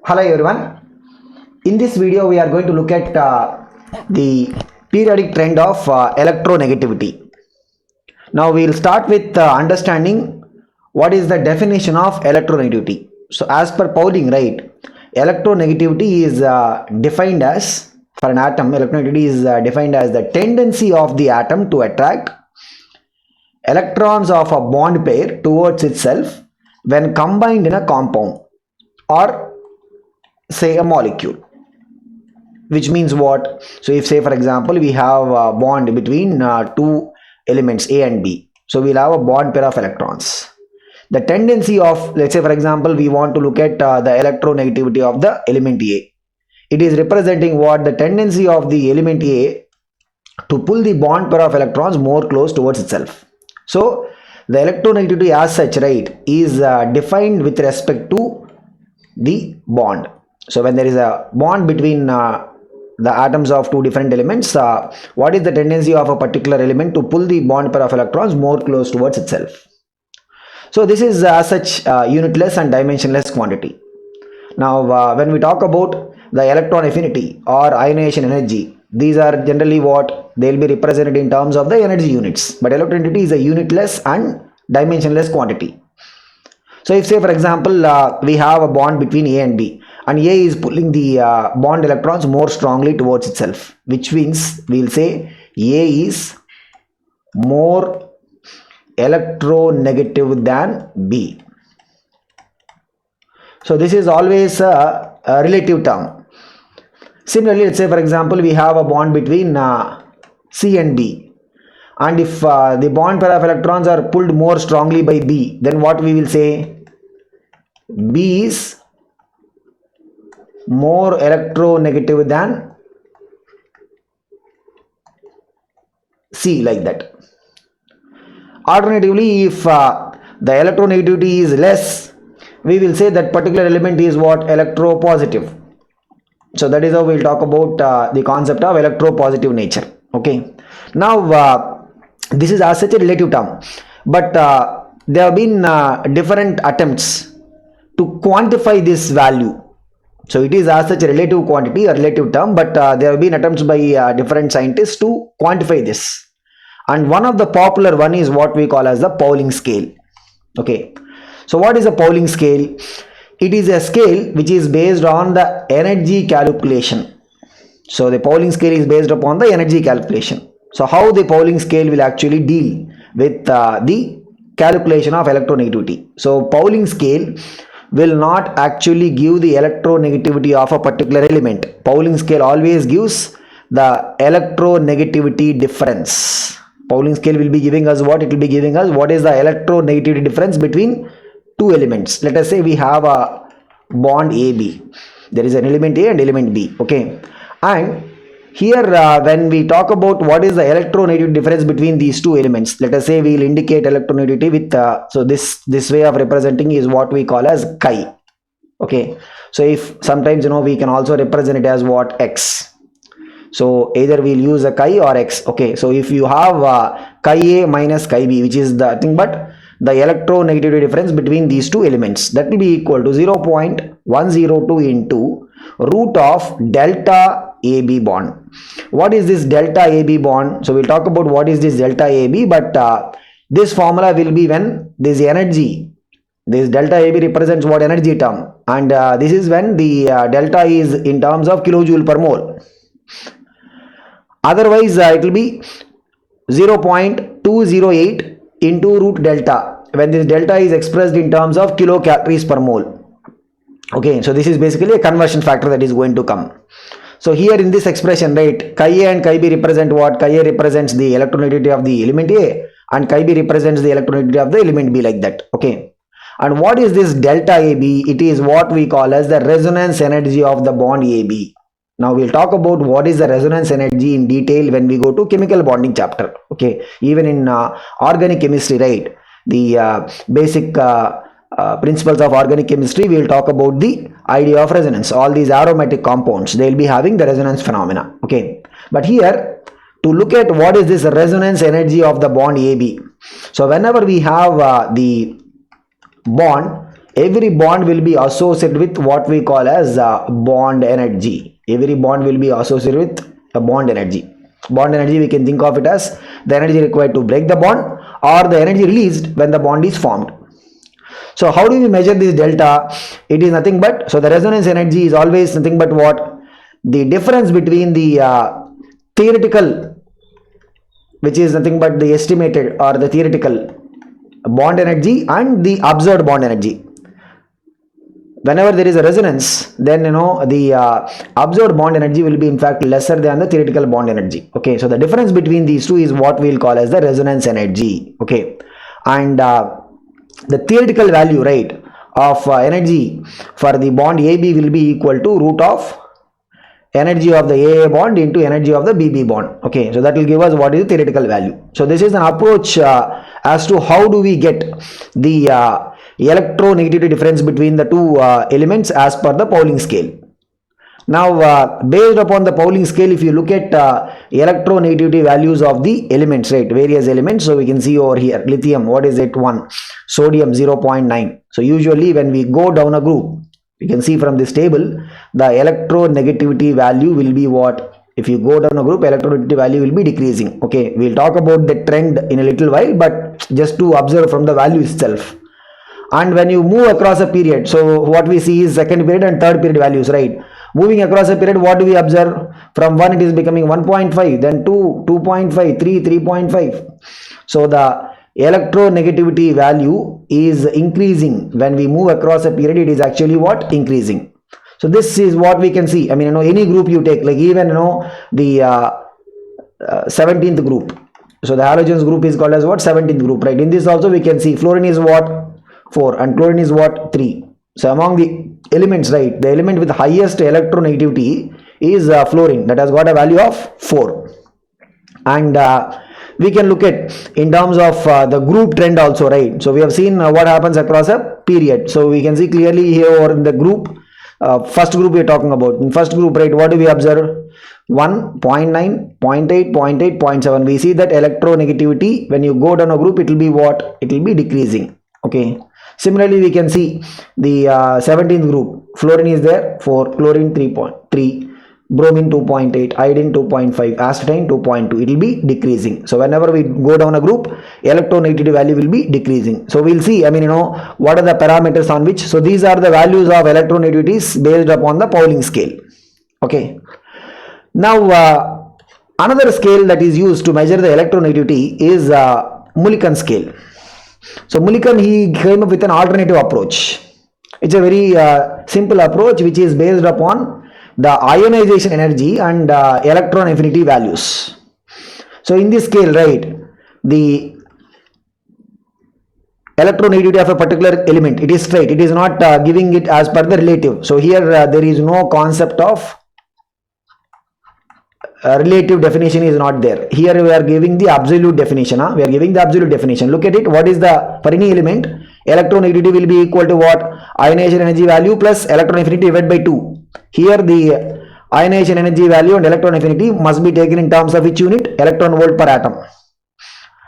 Hello everyone. In this video we are going to look at the periodic trend of electronegativity. Now we will start with understanding what is the definition of electronegativity. So as per Pauling, right, electronegativity is defined as, for an atom, electronegativity is defined as the tendency of the atom to attract electrons of a bond pair towards itself when combined in a compound or say a molecule. Which means what? So if, say for example, we have a bond between two elements A and B, so we'll have a bond pair of electrons. The tendency of, let's say for example, we want to look at the electronegativity of the element A. It is representing what? The tendency of the element A to pull the bond pair of electrons more close towards itself. So the electronegativity as such, right, is defined with respect to the bond. So when there is a bond between the atoms of two different elements, what is the tendency of a particular element to pull the bond pair of electrons more close towards itself? So this is as such unitless and dimensionless quantity. Now when we talk about the electron affinity or ionization energy, these are generally what they will be represented in terms of the energy units, but electronegativity is a unitless and dimensionless quantity. So if, say for example, we have a bond between A and B, and A is pulling the bond electrons more strongly towards itself, which means we will say A is more electronegative than B. So this is always a relative term. Similarly, let's say for example, we have a bond between C and B, and if the bond pair of electrons are pulled more strongly by B, then what we will say? B is more electronegative than C, like that. Alternatively, if the electronegativity is less, we will say that particular element is what? Electropositive. So that is how we will talk about the concept of electropositive nature. Okay. Now this is as such a relative term, but there have been different attempts to quantify this value. So it is as such a relative quantity or relative term, but there have been attempts by different scientists to quantify this. And one of the popular one is what we call as the Pauling scale. Okay. So what is a Pauling scale? It is a scale which is based on the energy calculation. So the Pauling scale is based upon the energy calculation. So how the Pauling scale will actually deal with the calculation of electronegativity. So Pauling scale will not actually give the electronegativity of a particular element. Pauling scale always gives the electronegativity difference. Pauling scale will be giving us what? It will be giving us what is the electronegativity difference between two elements. Let us say we have a bond AB. There is an element A and element B. Okay. And here when we talk about what is the electronegativity difference between these two elements, let us say we will indicate electronegativity with so this way of representing is what we call as chi. Okay. So if sometimes we can also represent it as what? X. So either we'll use a chi or X. Okay. So if you have chi A minus chi B, which is the thing, but the electronegativity difference between these two elements, that will be equal to 0.102 into root of delta AB bond. What is this delta AB bond? So we'll talk about what is this delta AB, but this formula will be when this energy, this delta AB represents what? Energy term, and this is when the delta is in terms of kilojoule per mole. Otherwise it will be 0.208 into root delta when this delta is expressed in terms of kilocalories per mole. Okay, so this is basically a conversion factor that is going to come. So here in this expression, right, chi A and chi B represent what? Chi A represents the electronegativity of the element A and chi B represents the electronegativity of the element B, like that. Okay. And what is this delta AB? It is what we call as the resonance energy of the bond AB. Now we'll talk about what is the resonance energy in detail when we go to chemical bonding chapter. Okay. Even in organic chemistry, right, the basic principles of organic chemistry, we will talk about the idea of resonance. All these aromatic compounds, they will be having the resonance phenomena. Okay. But here to look at what is this resonance energy of the bond AB. So whenever we have the bond every bond will be associated with what we call as bond energy. Every bond will be associated with a bond energy. Bond energy, we can think of it as the energy required to break the bond or the energy released when the bond is formed. So how do we measure this delta? It is nothing but, so the resonance energy is always nothing but what? The difference between the theoretical, which is nothing but the estimated or the theoretical bond energy, and the observed bond energy. Whenever there is a resonance, then the observed bond energy will be in fact lesser than the theoretical bond energy. Okay, so the difference between these two is what we'll call as the resonance energy. Okay, and the theoretical value, right, of energy for the bond AB will be equal to root of energy of the AA bond into energy of the BB bond. Okay, so that will give us what is the theoretical value. So this is an approach as to how do we get the electronegativity difference between the two elements as per the Pauling scale. Now based upon the Pauling scale, if you look at electronegativity values of the elements, right, various elements, so we can see over here, lithium, what is it? 1, sodium 0.9. so usually when we go down a group, you can see from this table, the electronegativity value will be what? If you go down a group, electronegativity value will be decreasing. Okay, we'll talk about the trend in a little while, but just to observe from the value itself. And when you move across a period, so what we see is second period and third period values, right? Moving across a period, what do we observe? From 1 it is becoming 1.5, then 2, 2.5, 3, 3.5. So the electronegativity value is increasing. When we move across a period, it is actually what? Increasing. So this is what we can see. I mean, any group you take, like even the 17th group. So the halogens group is called as what? 17th group, right? In this also we can see fluorine is what? 4, and chlorine is what? 3. So among the elements, right, the element with the highest electronegativity is fluorine, that has got a value of 4. And we can look at in terms of the group trend also, right? So we have seen what happens across a period. So we can see clearly here or in the group, first group we are talking about. In first group, right, what do we observe? 1, 0.9, 0.8, 0.8, 0.7. We see that electronegativity, when you go down a group, it will be what? It will be decreasing. Okay. Similarly, we can see the 17th group. Fluorine is there, 4, chlorine 3.3, bromine 2.8, iodine 2.5, astatine 2.2. It will be decreasing. So whenever we go down a group, electronegativity value will be decreasing. So we'll see, I mean, what are the parameters on which. So these are the values of electronegativities based upon the Pauling scale. Okay. Now another scale that is used to measure the electronegativity is Mulliken scale. So Mulliken, he came up with an alternative approach. It's a very simple approach which is based upon the ionization energy and electron affinity values. So in this scale, right, the electronegativity of a particular element, it is straight. It is not giving it as per the relative. So here there is no concept of relative definition is not there. Here we are giving the absolute definition. We are giving the absolute definition. Look at it. What is the, for any element, electronegativity will be equal to what? Ionization energy value plus electron affinity divided by 2. Here the ionization energy value and electron affinity must be taken in terms of which unit? Electron volt per atom.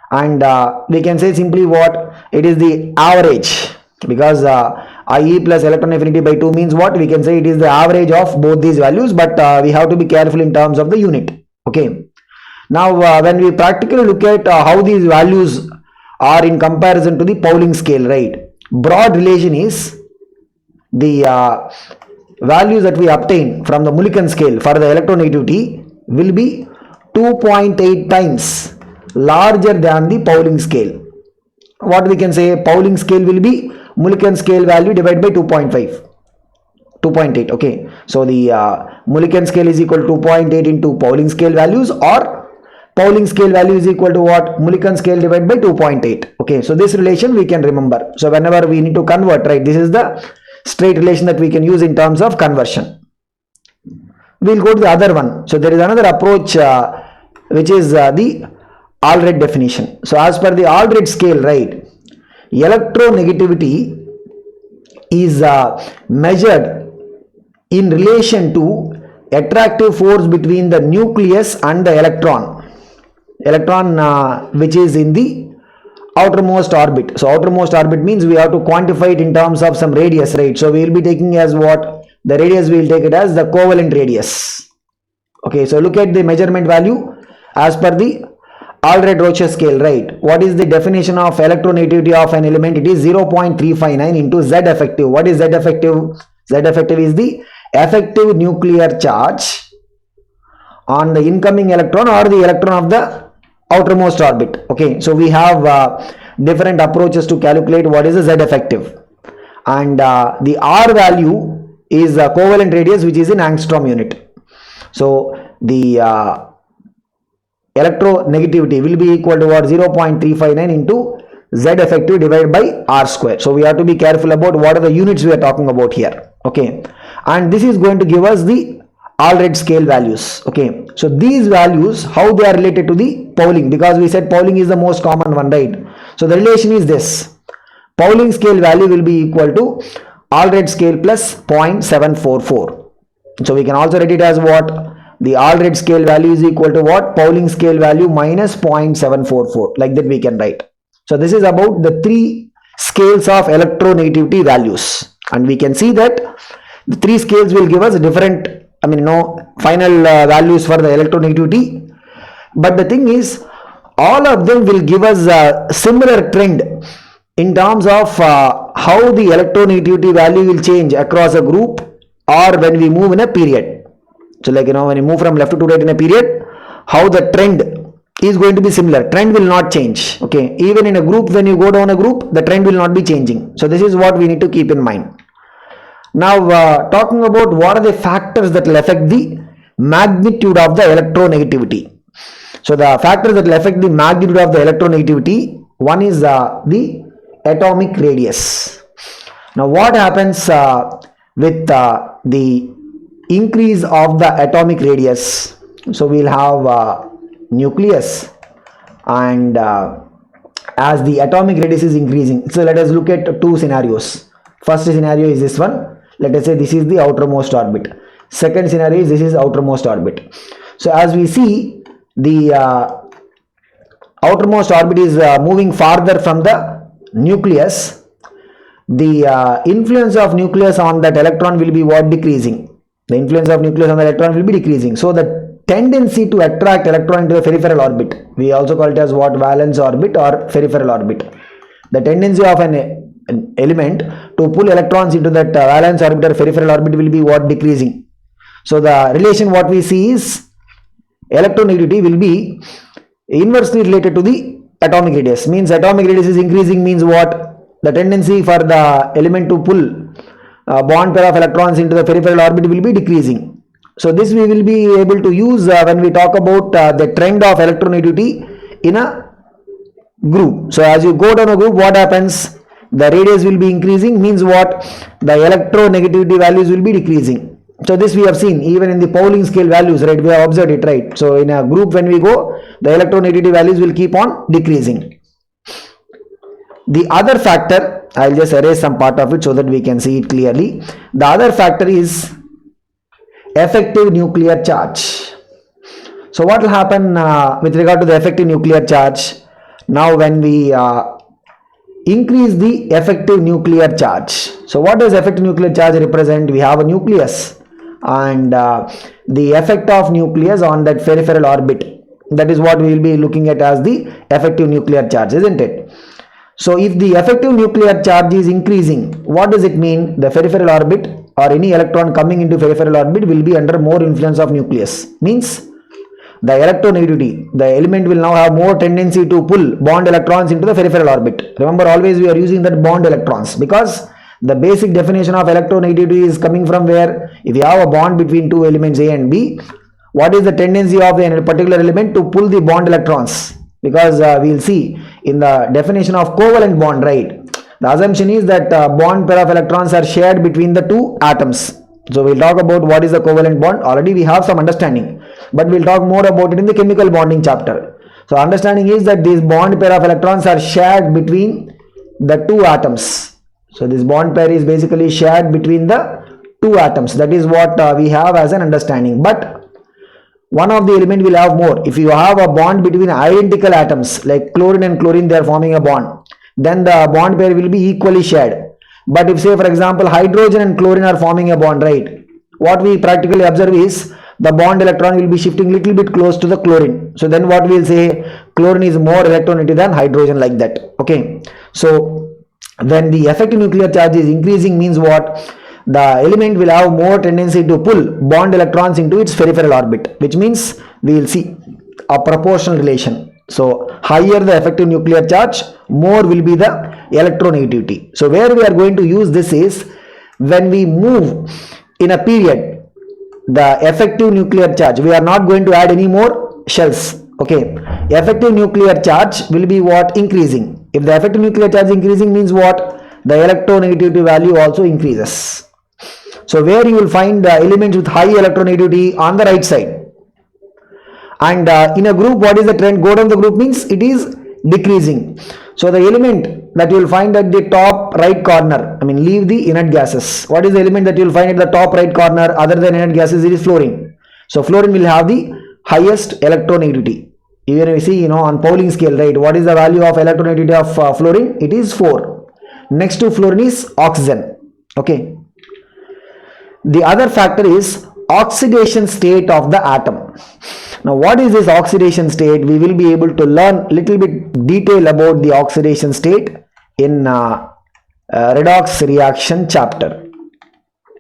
And we can say simply what? It is the average, because IE plus electron affinity by 2 means what? We can say it is the average of both these values, but we have to be careful in terms of the unit. Okay. Now when we practically look at how these values are in comparison to the Pauling scale, right? Broad relation is the values that we obtain from the Mulliken scale for the electronegativity will be 2.8 times larger than the Pauling scale. What we can say? Pauling scale will be Mulliken scale value divided by 2.8. Okay, so the Mulliken scale is equal to 2.8 into Pauling scale values, or Pauling scale value is equal to what? Mulliken scale divided by 2.8. Okay, so this relation we can remember. So whenever we need to convert, right, this is the straight relation that we can use in terms of conversion. We'll go to the other one. So there is another approach which is the Allred definition. So as per the Allred scale, right, electronegativity is measured in relation to attractive force between the nucleus and the electron which is in the outermost orbit. So outermost orbit means we have to quantify it in terms of some radius, right? So we will be taking as what? The radius we will take it as the covalent radius. Okay, so look at the measurement value as per the Aldred-Roche scale, right? What is the definition of electronegativity of an element? It is 0.359 into Z effective. What is Z effective? Z effective is the effective nuclear charge on the incoming electron or the electron of the outermost orbit. Okay, so we have different approaches to calculate what is the Z effective, and the R value is covalent radius, which is in angstrom unit. So the electronegativity will be equal to what? 0.359 into Z effective divided by R square. So we have to be careful about what are the units we are talking about here. Okay, and this is going to give us the Aldred scale values. Okay, so these values, how they are related to the Pauling, because we said Pauling is the most common one, right? So the relation is this: Pauling scale value will be equal to Aldred scale plus 0.744. So we can also write it as what? The Aldred scale value is equal to what? Pauling scale value minus 0.744. Like that we can write. So this is about the three scales of electronegativity values, and we can see that the three scales will give us different, final values for the electronegativity. But the thing is, all of them will give us a similar trend in terms of how the electronegativity value will change across a group or when we move in a period. So like, when you move from left to right in a period, how the trend is going to be similar. Trend will not change. Okay, even in a group, when you go down a group, the trend will not be changing. So this is what we need to keep in mind. Now talking about what are the factors that will affect the magnitude of the electronegativity. So the factors that will affect the magnitude of the electronegativity, one is the atomic radius. Now what happens with the increase of the atomic radius? So we'll have nucleus, and as the atomic radius is increasing, so let us look at two scenarios. First scenario is this one. Let us say this is the outermost orbit. Second scenario is this is outermost orbit. So as we see, the outermost orbit is moving farther from the nucleus. The influence of nucleus on that electron will be what? Decreasing. The influence of nucleus on the electron will be decreasing. So the tendency to attract electron into the peripheral orbit, we also call it as what? Valence orbit or peripheral orbit. The tendency of an element to pull electrons into that valence orbit or peripheral orbit will be what? Decreasing. So the relation what we see is electronegativity will be inversely related to the atomic radius. Means atomic radius is increasing means what? The tendency for the element to pull bond pair of electrons into the peripheral orbit will be decreasing. So this we will be able to use when we talk about the trend of electronegativity in a group. So as you go down a group, what happens? The radius will be increasing means what? The electronegativity values will be decreasing. So this we have seen even in the Pauling scale values, right? We have observed it, right? So in a group when we go, the electronegativity values will keep on decreasing. The other factor, I'll just erase some part of it so that we can see it clearly. The other factor is effective nuclear charge. So what will happen with regard to the effective nuclear charge? Now when we increase the effective nuclear charge. So what does effective nuclear charge represent? We have a nucleus, and the effect of nucleus on that peripheral orbit, that is what we will be looking at as the effective nuclear charge, isn't it? So if the effective nuclear charge is increasing, what does it mean? The peripheral orbit or any electron coming into peripheral orbit will be under more influence of nucleus. Means the electronegativity, the element will now have more tendency to pull bond electrons into the peripheral orbit. Remember, always we are using that bond electrons, because the basic definition of electronegativity is coming from where? If you have a bond between two elements A and B, what is the tendency of a particular element to pull the bond electrons? Because we will see in the definition of covalent bond, right? The assumption is that bond pair of electrons are shared between the two atoms. So we'll talk about what is the covalent bond. Already we have some understanding, but we'll talk more about it in the chemical bonding chapter. So understanding is that these bond pair of electrons are shared between the two atoms. So this bond pair is basically shared between the two atoms. That is what we have as an understanding. But one of the element will have more. If you have a bond between identical atoms like chlorine and chlorine, they are forming a bond, then the bond pair will be equally shared. But if say for example hydrogen and chlorine are forming a bond, right, what we practically observe is the bond electron will be shifting little bit close to the chlorine. So then what we will say, chlorine is more electronegative than hydrogen, like that. Okay, so when the effective nuclear charge is increasing means what, the element will have more tendency to pull bond electrons into its peripheral orbit, which means we will see a proportional relation. So higher the effective nuclear charge, more will be the electronegativity. So where we are going to use this is when we move in a period the effective nuclear charge, we are not going to add any more shells. Okay, effective nuclear charge will be what, increasing. If the effective nuclear charge increasing means what, the electronegativity value also increases. So where you will find the elements with high electronegativity on the right side. And in a group, what is the trend? Go down the group means it is decreasing. So the element that you will find at the top right corner, I mean leave the inert gases. What is the element that you will find at the top right corner other than inert gases? It is fluorine. So fluorine will have the highest electronegativity. Even we see, on Pauling scale, right, what is the value of electronegativity of fluorine? It is 4. Next to fluorine is oxygen. Okay. The other factor is oxidation state of the atom. Now what is this oxidation state? We will be able to learn little bit detail about the oxidation state in redox reaction chapter.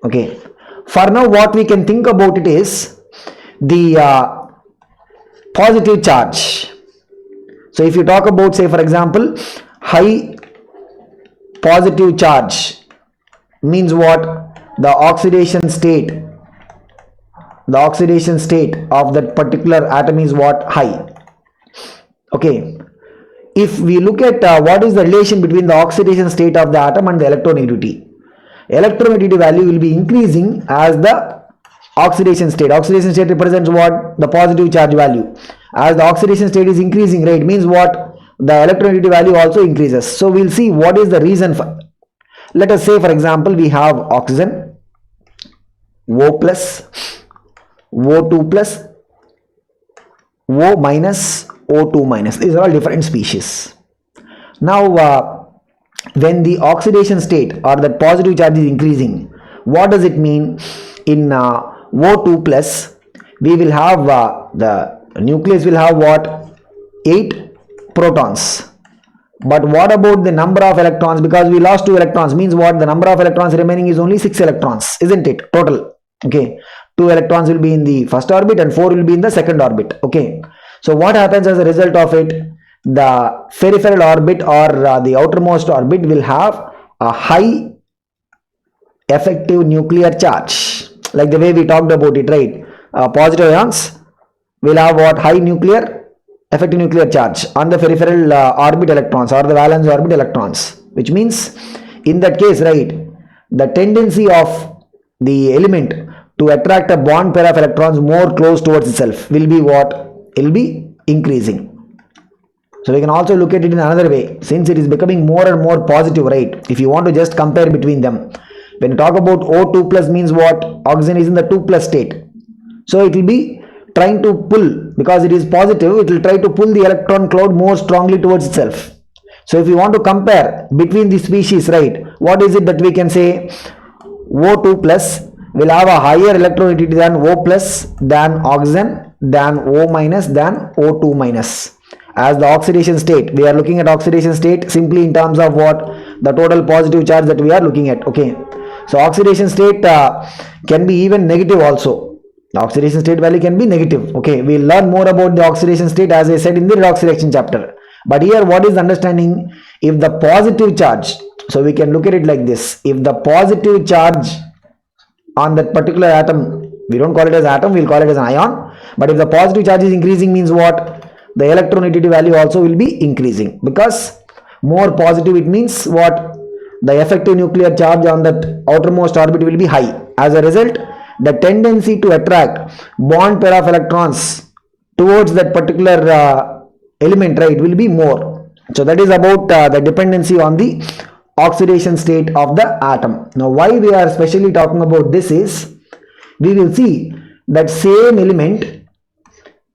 Okay. For now what we can think about it is the positive charge. So if you talk about, say for example, high positive charge means what, the oxidation state of that particular atom is what, high. Okay, if we look at what is the relation between the oxidation state of the atom and the electronegativity value will be increasing as the oxidation state represents what, the positive charge value. As the oxidation state is increasing, right, means what, the electronegativity value also increases. So we'll see what is the reason for. Let us say for example we have oxygen, O plus, O2 plus, O minus, O2 minus. These are all different species. Now when the oxidation state or the positive charge is increasing, what does it mean? In O2 plus, we will have the nucleus will have what, 8 protons. But what about the number of electrons? Because we lost 2 electrons means what, the number of electrons remaining is only 6 electrons, isn't it, total? Okay, 2 electrons will be in the first orbit and 4 will be in the second orbit. Okay, so what happens as a result of it? The peripheral orbit or the outermost orbit will have a high effective nuclear charge, like the way we talked about it, right? Positive ions will have what, high effective nuclear charge on the peripheral orbit electrons or the valence orbit electrons, which means in that case, right, the tendency of the element to attract a bond pair of electrons more close towards itself will be what, will be increasing. So we can also look at it in another way, since it is becoming more and more positive, right? If you want to just compare between them, when you talk about O2 plus means what, oxygen is in the 2 plus state, so it will be trying to pull, because it is positive, it will try to pull the electron cloud more strongly towards itself. So if you want to compare between the species, right, what is it that we can say? O2 plus will have a higher electronegativity than O plus, than oxygen, than O minus, than O2 minus. As the oxidation state, we are looking at oxidation state simply in terms of what, the total positive charge that we are looking at. Okay, so oxidation state can be even negative also. The oxidation state value can be negative. Okay, we'll learn more about the oxidation state as I said in the redox reaction chapter. But here what is the understanding? If the positive charge, so we can look at it like this, if the positive charge on that particular atom, we don't call it as atom, we'll call it as an ion, but if the positive charge is increasing means what, the electronegativity value also will be increasing, because more positive, it means what, the effective nuclear charge on that outermost orbit will be high. As a result, the tendency to attract bond pair of electrons towards that particular element, right, will be more. So that is about the dependency on the oxidation state of the atom. Now why we are specially talking about this is, we will see that same element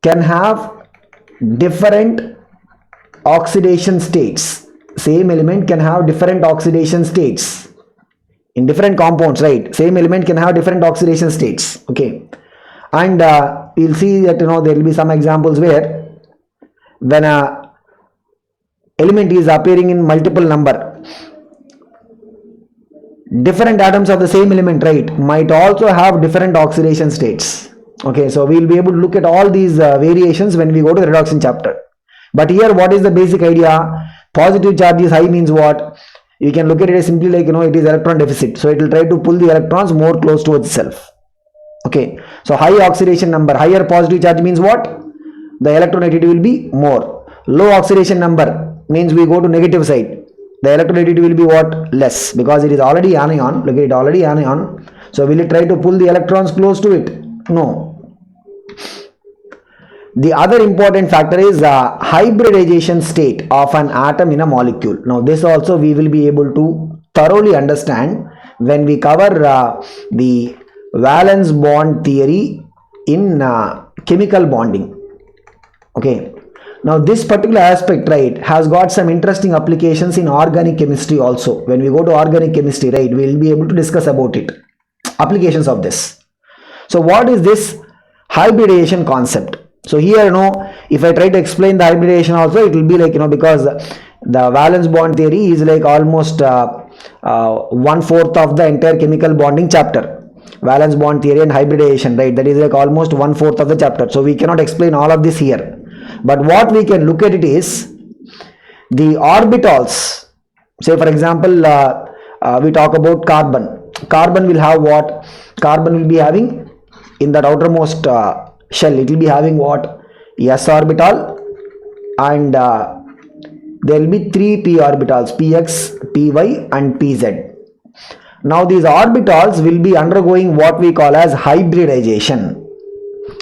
can have different oxidation states. Same element can have different oxidation states in different compounds, right? Same element can have different oxidation states. Okay, and you'll see that there will be some examples where when a element is appearing in multiple number, different atoms of the same element, right, might also have different oxidation states. Okay, so we'll be able to look at all these variations when we go to the redoxin chapter. But here, what is the basic idea? Positive charge is high means what? You can look at it as simply like, it is electron deficit. So it will try to pull the electrons more close towards itself. Okay, so high oxidation number, higher positive charge means what? The electronegativity will be more. Low oxidation number means we go to negative side. The electronegativity will be what? Less, because it is already anion. Look at it, already anion. So will it try to pull the electrons close to it? No. The other important factor is the hybridization state of an atom in a molecule. Now this also we will be able to thoroughly understand when we cover the valence bond theory in chemical bonding. Okay, now this particular aspect, right, has got some interesting applications in organic chemistry also. When we go to organic chemistry, right, we will be able to discuss about it, applications of this. So what is this hybridization concept? So here, if I try to explain the hybridization also, it will be like, because the valence bond theory is like almost 1/4 of the entire chemical bonding chapter. Valence bond theory and hybridization, right, that is like almost 1/4 of the chapter. So we cannot explain all of this here. But what we can look at it is the orbitals. Say for example, we talk about carbon. Carbon will have what? Carbon will be having in that outermost shell, it will be having what? S orbital, and there will be 3 p orbitals, px, py and pz. Now these orbitals will be undergoing what we call as hybridization.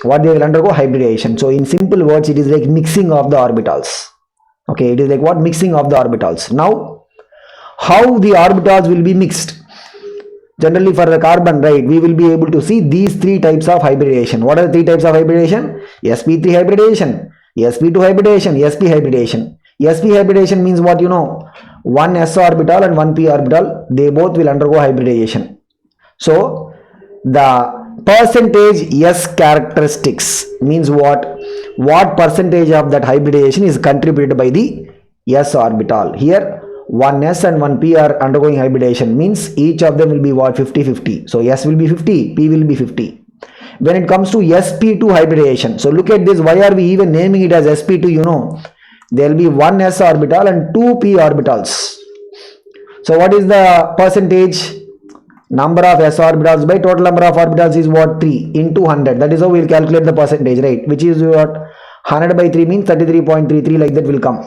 What they will undergo? Hybridization. So in simple words, it is like mixing of the orbitals. Okay, it is like what? Mixing of the orbitals. Now how the orbitals will be mixed? Generally for the carbon, right, we will be able to see these 3 types of hybridization. What are the 3 types of hybridization? sp3 hybridization, sp2 hybridization, sp hybridization. sp hybridization means what? 1 s orbital and 1 p orbital, they both will undergo hybridization. So the percentage s characteristics means what? What percentage of that hybridization is contributed by the s orbital. Here 1s and 1p are undergoing hybridization, means each of them will be what? 50-50. So s will be 50, p will be 50. When it comes to sp2 hybridization, so look at this, why are we even naming it as sp2? There will be 1 s orbital and 2 p orbitals. So what is the percentage? Number of s orbitals by total number of orbitals is what? 3 into 100. That is how we will calculate the percentage, right? Which is what? 100 by 3 means 33.33, like that will come.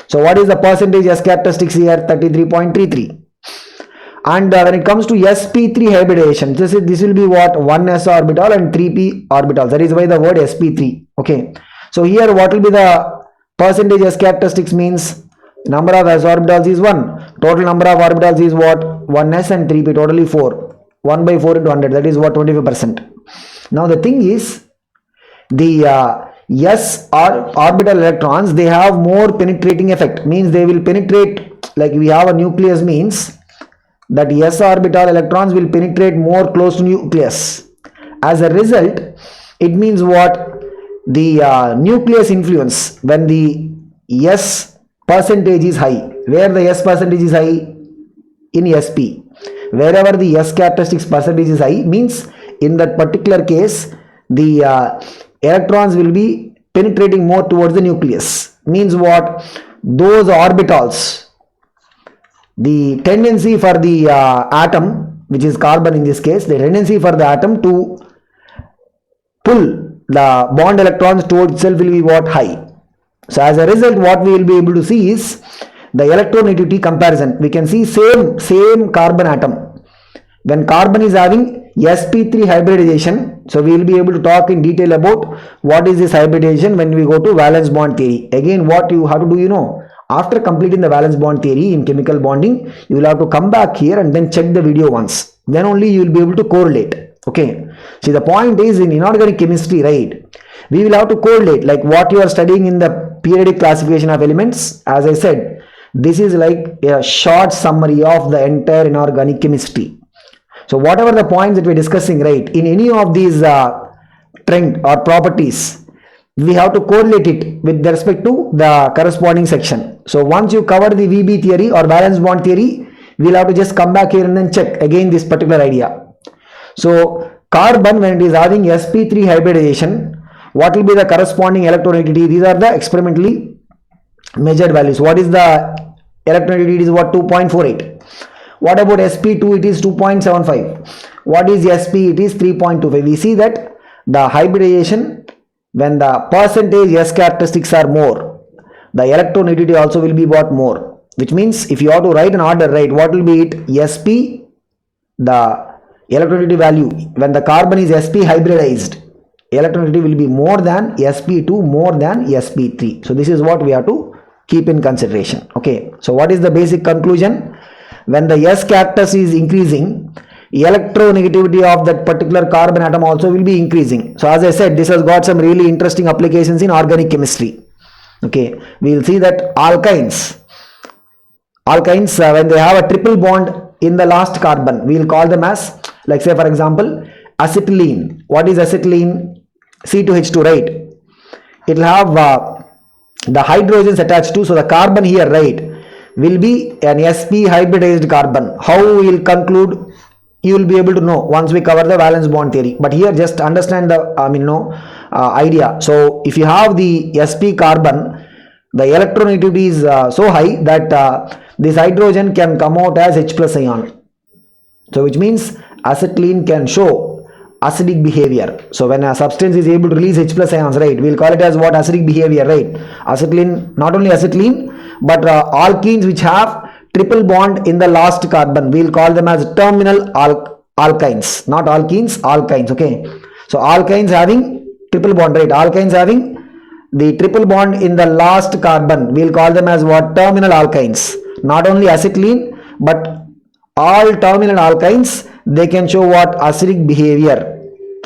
So what is the percentage S characteristics here? 33.33. And when it comes to sp3 hybridization, this will be what? 1 s orbital and 3 p orbitals. That is why the word sp3. Okay. So here what will be the percentage S characteristics? Means number of s orbitals is 1. Total number of orbitals is what? 1s and 3p, totally 4. 1 by 4 into 100, that is what? 25%. Now the thing is, the S orbital electrons, they have more penetrating effect, means they will penetrate, like we have a nucleus, means that S orbital electrons will penetrate more close to nucleus. As a result, it means what? The nucleus influence, when the S percentage is high, where the S percentage is high? In sp. Wherever the S characteristics percentage is high, means in that particular case, the electrons will be penetrating more towards the nucleus. Means what? Those orbitals, the tendency for the atom, which is carbon in this case, the tendency for the atom to pull the bond electrons towards itself will be what? High. So as a result, what we will be able to see is the electronegativity comparison. We can see same carbon atom. When carbon is having sp3 hybridization, so we will be able to talk in detail about what is this hybridization when we go to valence bond theory. Again, what you have to do, after completing the valence bond theory in chemical bonding, you will have to come back here and then check the video once. Then only you will be able to correlate. Okay, see, the point is, in inorganic chemistry, right, we will have to correlate like what you are studying in the periodic classification of elements. As I said, this is like a short summary of the entire inorganic chemistry. So whatever the points that we're discussing, right, in any of these trend or properties, we have to correlate it with respect to the corresponding section. So once you cover the VB theory or valence bond theory, we'll have to just come back here and then check again this particular idea. So carbon, when it is having sp3 hybridization, what will be the corresponding electronegativity? These are the experimentally measured values. What is the electronegativity? It is what? 2.48. What about sp2? It is 2.75. What is sp? It is 3.25. We see that the hybridization, when the percentage S characteristics are more, the electronegativity also will be what? More. Which means if you have to write an order, right, what will be it? Sp, the electronegativity value when the carbon is sp hybridized, electronegativity will be more than sp2, more than sp3. So this is what we have to keep in consideration. Okay, so what is the basic conclusion? When the S characteristic is increasing, electronegativity of that particular carbon atom also will be increasing. So as I said, this has got some really interesting applications in organic chemistry. Okay, we will see that alkynes, when they have a triple bond in the last carbon, we will call them as, like say for example, acetylene. What is acetylene? C2H2, right? It will have the hydrogens attached to, so the carbon here, right, will be an sp hybridized carbon. How we will conclude, you will be able to know once we cover the valence bond theory. But here just understand the idea. So if you have the sp carbon, the electronegativity is so high that this hydrogen can come out as H plus ion. So which means acetylene can show acidic behavior. So when a substance is able to release H plus ions, right, we'll call it as what? Acidic behavior, right? Acetylene, not only acetylene, but alkenes which have triple bond in the last carbon, we'll call them as terminal alkynes, not alkenes, alkynes. Okay, so alkynes having triple bond, right? Alkynes having the triple bond in the last carbon, we'll call them as what? Terminal alkynes. Not only acetylene, but all terminal alkynes, they can show what? Acidic behavior,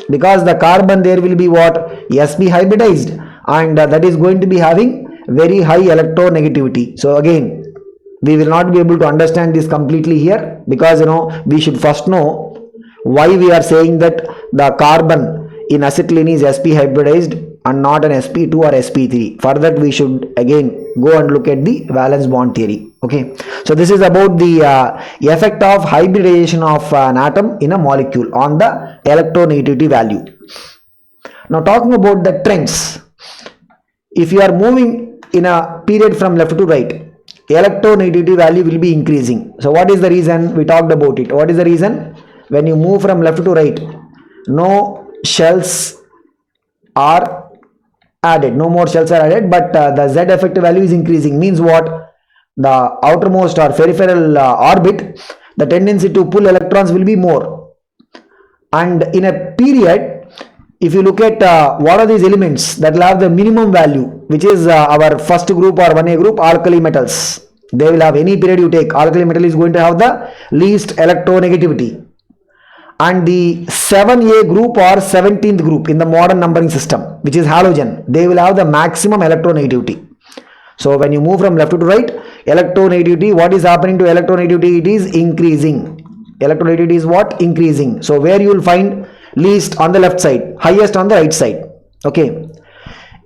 because the carbon there will be what? sp hybridized, and that is going to be having very high electronegativity. So again, we will not be able to understand this completely here, because we should first know why we are saying that the carbon in acetylene is sp hybridized and not an sp2 or sp3. For that we should again go and look at the valence bond theory. Okay, so this is about the effect of hybridization of an atom in a molecule on the electronegativity value. Now talking about the trends, if you are moving in a period from left to right, electronegativity value will be increasing. So what is the reason? We talked about it. What is the reason? When you move from left to right, no shells are added, no more shells are added, but the Z effective value is increasing. Means what? The outermost or peripheral orbit, the tendency to pull electrons will be more. And in a period, if you look at what are these elements that will have the minimum value, which is our first group or 1A group, alkali metals. They will have, any period you take, alkali metal is going to have the least electronegativity. And the 7A group or 17th group in the modern numbering system, which is halogen, they will have the maximum electronegativity. So when you move from left to right, electronegativity, what is happening to electronegativity? It is increasing. Electronegativity is what? Increasing. So where you will find least on the left side, highest on the right side. Okay.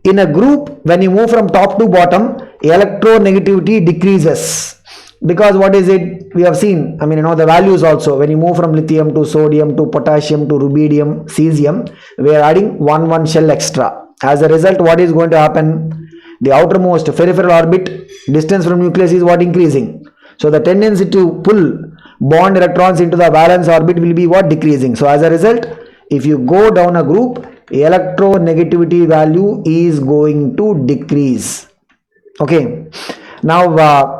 In a group, when you move from top to bottom, electronegativity decreases. Because what is it? We have seen, the values also. When you move from lithium to sodium to potassium to rubidium, cesium, we are adding one shell extra. As a result, what is going to happen? The outermost peripheral orbit distance from nucleus is what? Increasing. So the tendency to pull bond electrons into the valence orbit will be what? Decreasing. So as a result, if you go down a group, electronegativity value is going to decrease. Okay. Now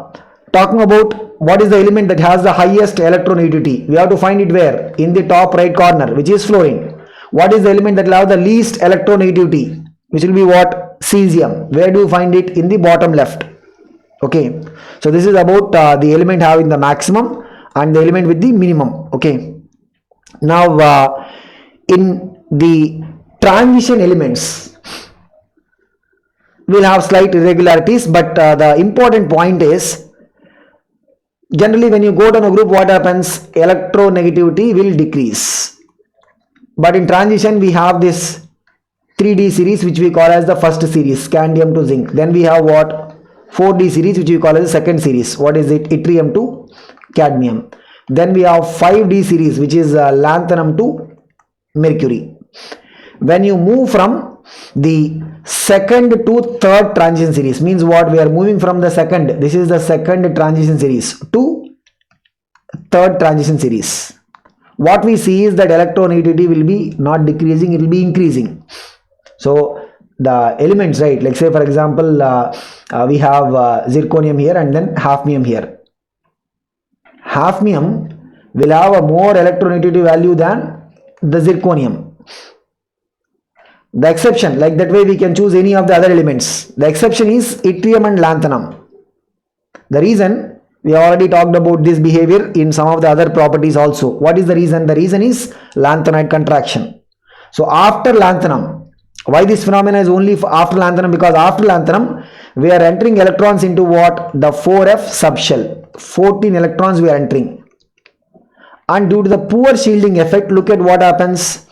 talking about what is the element that has the highest electronegativity, we have to find it where? In the top right corner, which is fluorine. What is the element that will have the least electronegativity, which will be what? Cesium. Where do you find it? In the bottom left. Okay, so this is about the element having the maximum and the element with the minimum. Okay, now in the transition elements will have slight irregularities, but the important point is generally when you go down a group, what happens? Electronegativity will decrease. But in transition we have this 3D series which we call as the first series, scandium to zinc. Then we have what? 4D series which we call as the second series. What is it? Yttrium to cadmium. Then we have 5D series which is lanthanum to mercury. When you move from the second to third transition series, means what? We are moving from the second, this is the second transition series, to third transition series. What we see is that electronegativity will be not decreasing, it will be increasing. So the elements, right, like say for example we have zirconium here and then hafnium here. Hafnium will have a more electronegativity value than the zirconium. The exception, like that way we can choose any of the other elements. The exception is yttrium and lanthanum. The reason, we already talked about this behavior in some of the other properties also. What is the reason? The reason is lanthanoid contraction. So after lanthanum, why this phenomena is only after lanthanum? Because after lanthanum we are entering electrons into what? The 4f subshell. 14 electrons we are entering. And due to the poor shielding effect, look at what happens.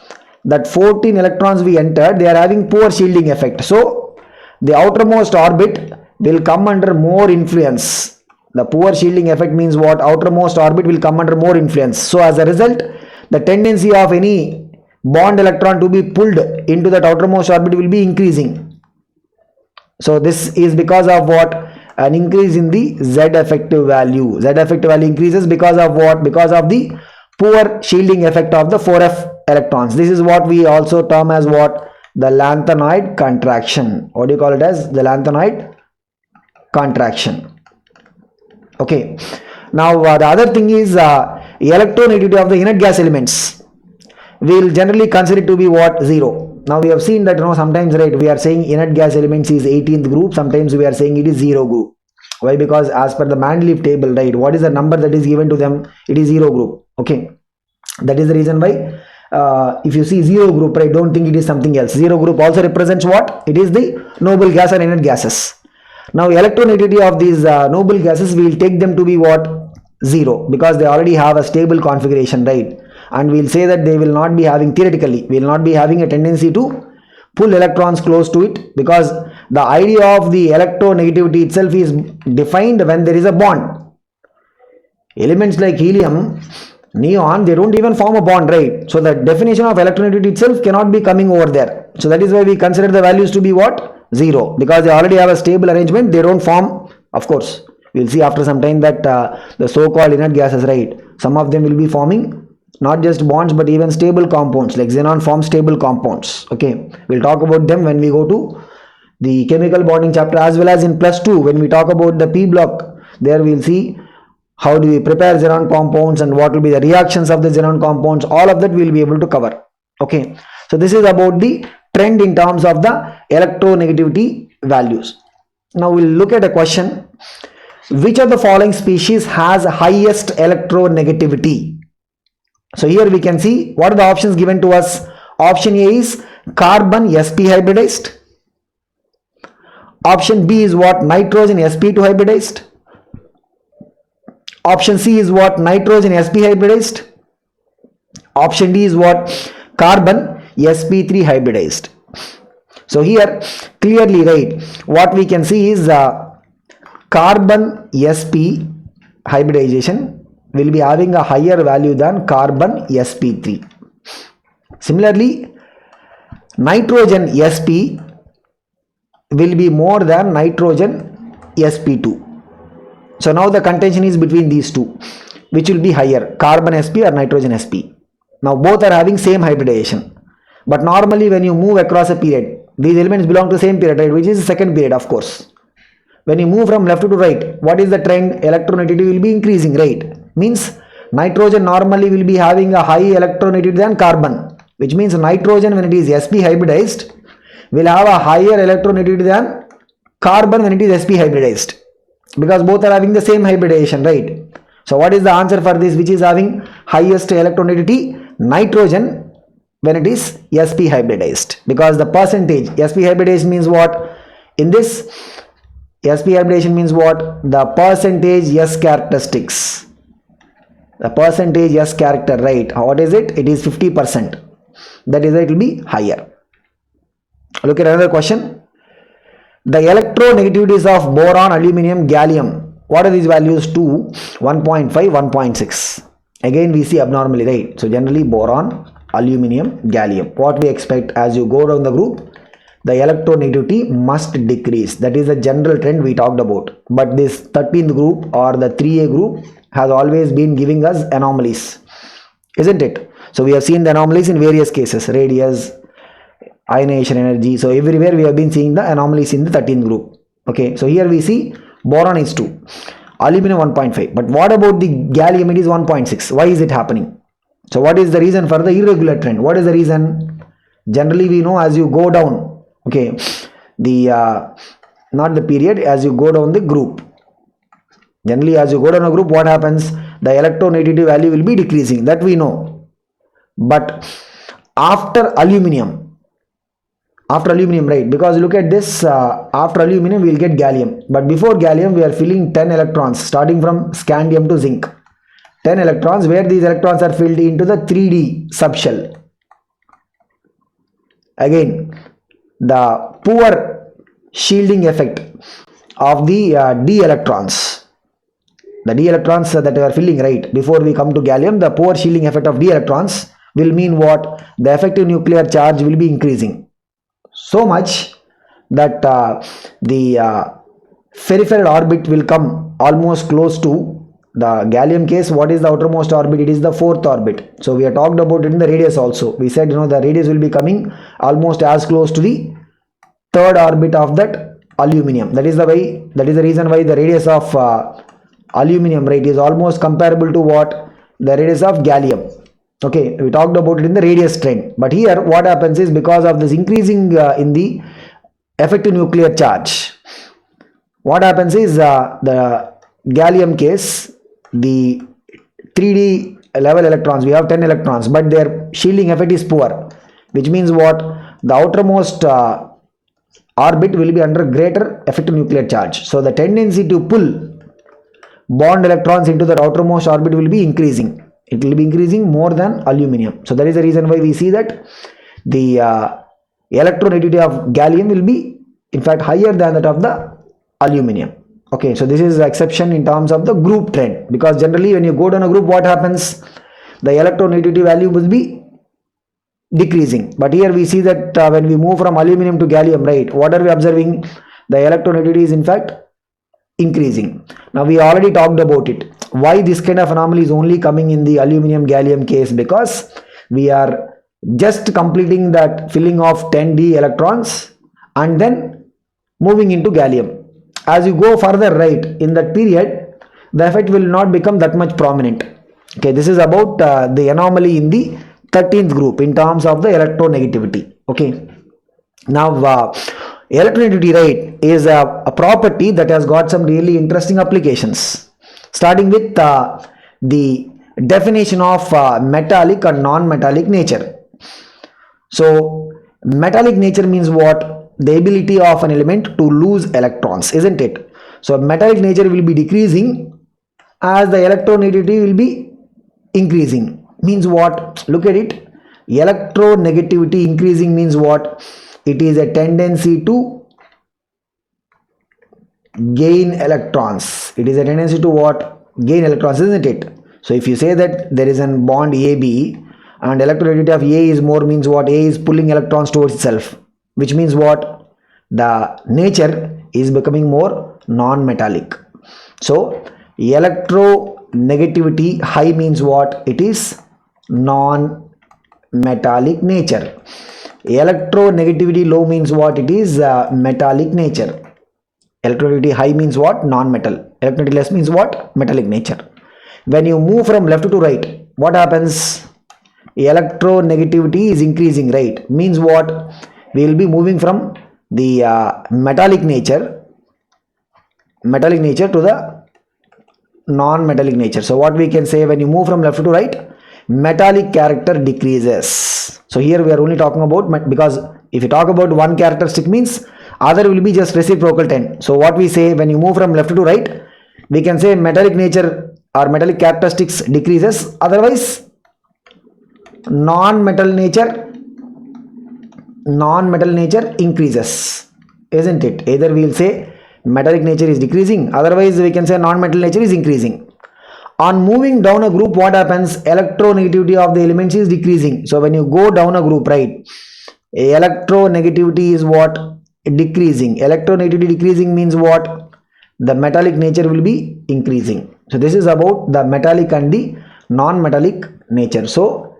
That 14 electrons we entered, they are having poor shielding effect. So the outermost orbit will come under more influence. The poor shielding effect means what? Outermost orbit will come under more influence. So as a result, the tendency of any bond electron to be pulled into that outermost orbit will be increasing. So this is because of what? An increase in the Z effective value. Z effective value increases because of what? Because of the poor shielding effect of the 4f electrons. This is what we also term as what? The lanthanoid contraction. What do you call it as? The lanthanoid contraction. Okay. Now the other thing is electronegativity of the inert gas elements. We will generally consider it to be what? 0. Now we have seen that sometimes, right, we are saying inert gas elements is 18th group, sometimes we are saying it is 0 group. Why? Because as per the Mendeleev table, right, what is the number that is given to them? It is 0 group. Okay, that is the reason why if you see 0 group, right, don't think it is something else. 0 group also represents what? It is the noble gas or inert gases. Now electronegativity of these noble gases, we will take them to be what? 0, because they already have a stable configuration, right? And we will say that they will not be having, theoretically, we will not be having a tendency to pull electrons close to it, because the idea of the electronegativity itself is defined when there is a bond. Elements like helium, neon, they don't even form a bond, right? So the definition of electronegativity itself cannot be coming over there. So that is why we consider the values to be what? 0, because they already have a stable arrangement, they don't form. Of course, we will see after some time that the so-called inert gases, right, some of them will be forming not just bonds but even stable compounds, like xenon forms stable compounds. Okay, we'll talk about them when we go to the chemical bonding chapter, as well as in +2 when we talk about the P block. There we'll see how do we prepare xenon compounds and what will be the reactions of the xenon compounds. All of that we'll be able to cover. Okay, so this is about the trend in terms of the electronegativity values. Now we'll look at a question. Which of the following species has highest electronegativity? So here we can see what are the options given to us. Option A is carbon sp hybridized. Option B is what? Nitrogen sp2 hybridized. Option C is what? Nitrogen sp hybridized. Option D is what? Carbon sp3 hybridized. So here clearly, right, what we can see is carbon sp hybridization will be having a higher value than carbon sp3. Similarly, nitrogen sp will be more than nitrogen sp2. So now the contention is between these two, which will be higher, carbon sp or nitrogen sp. Now both are having same hybridization, but normally when you move across a period, these elements belong to the same period, right, which is the second period. Of course, when you move from left to right, what is the trend? Electronegativity will be increasing, right? Means nitrogen normally will be having a high electronegativity than carbon, which means nitrogen when it is sp hybridized will have a higher electronegativity than carbon when it is sp hybridized, because both are having the same hybridization, right? So what is the answer for this? Which is having highest electronegativity? Nitrogen when it is sp hybridized, because the percentage sp hybridized means what? In this sp hybridization means what? The percentage s characteristics, the percentage s character, right? What is it? It is 50%. That is why it will be higher. Look at another question. The electronegativities of boron, aluminum, gallium, what are these values? 2, 1.5, 1.6. Again we see abnormally, right? So generally boron, aluminum, gallium, what we expect as you go down the group, the electronegativity must decrease. That is the general trend we talked about. But this 13th group or the 3A group has always been giving us anomalies, isn't it? So we have seen the anomalies in various cases, radius, ionization energy. So everywhere we have been seeing the anomalies in the 13th group. Okay, so here we see boron is 2, aluminum 1.5, but what about the gallium? It is 1.6. Why is it happening? So what is the reason for the irregular trend? What is the reason? Generally we know as you go down, okay, the not the period, as you go down the group, generally as you go down a group, what happens? The electronegativity value will be decreasing, that we know. But after aluminum, right? Because look at this, after aluminum we will get gallium, but before gallium we are filling 10 electrons starting from scandium to zinc. 10 electrons, where these electrons are filled into the 3D subshell. Again, the poor shielding effect of the d electrons, the d electrons that we are filling, right, before we come to gallium, the poor shielding effect of d electrons will mean what? The effective nuclear charge will be increasing so much that the peripheral orbit will come almost close to the gallium case. What is the outermost orbit? It is the 4th orbit. So we have talked about it in the radius also. We said, the radius will be coming almost as close to the 3rd orbit of that aluminum. That is the reason why the radius of aluminum, right, is almost comparable to what? The radius of gallium. Okay, we talked about it in the radius trend. But here what happens is, because of this increasing in the effective nuclear charge, what happens is the gallium case, the 3D level electrons, we have 10 electrons, but their shielding effect is poor, which means what? The outermost orbit will be under greater effective nuclear charge. So the tendency to pull bond electrons into the outermost orbit will be increasing. It will be increasing more than aluminum. So that is the reason why we see that the electronegativity of gallium will be in fact higher than that of the aluminum. Okay, so this is the exception in terms of the group trend, because generally when you go down a group, what happens? The electronegativity value will be decreasing. But here we see that when we move from aluminum to gallium, right, what are we observing? The electronegativity is in fact increasing. Now we already talked about it. Why this kind of anomaly is only coming in the aluminum gallium case? Because we are just completing that filling of 10d electrons and then moving into gallium. As you go further, right, in that period, the effect will not become that much prominent. Okay, this is about the anomaly in the 13th group in terms of the electronegativity. Okay, now electronegativity, right, is a property that has got some really interesting applications, starting with the definition of metallic and non-metallic nature. So metallic nature means what? The ability of an element to lose electrons, isn't it? So metallic nature will be decreasing as the electronegativity will be increasing. Means what? Look at it. Electronegativity increasing means what? It is a tendency to gain electrons. It is a tendency to what? Gain electrons, isn't it? So if you say that there is a bond AB and electronegativity of A is more, means what? A is pulling electrons towards itself, which means what? The nature is becoming more non-metallic. So electronegativity high means what? It is non-metallic nature. Electronegativity low means what? It is metallic nature. Electronegativity high means what? Non-metal. Electronegativity less means what? Metallic nature. When you move from left to right, what happens? Electronegativity is increasing, right? Means what? We will be moving from the metallic nature to the non-metallic nature. So what we can say, when you move from left to right, metallic character decreases. So here we are only talking about, because if you talk about one characteristic means other will be just reciprocal 10. So what we say when you move from left to right, we can say metallic nature or metallic characteristics decreases, otherwise non-metal nature increases, isn't it? Either we will say metallic nature is decreasing, otherwise we can say non-metal nature is increasing. On moving down a group, what happens? Electronegativity of the elements is decreasing. So when you go down a group, right, electronegativity is what? Decreasing. Electronegativity decreasing means what? The metallic nature will be increasing. So this is about the metallic and the non-metallic nature. So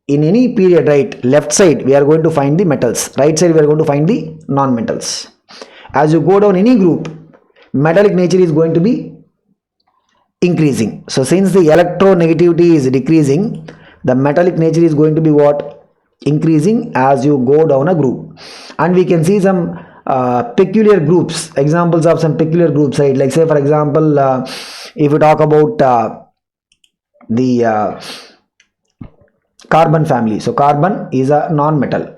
in any period, right, left side we are going to find the metals, right side we are going to find the non-metals. As you go down any group, metallic nature is going to be increasing. So since the electronegativity is decreasing, the metallic nature is going to be what? Increasing as you go down a group. And we can see some peculiar groups, examples of some peculiar groups, right? Like say for example, if you talk about the carbon family. So carbon is a non-metal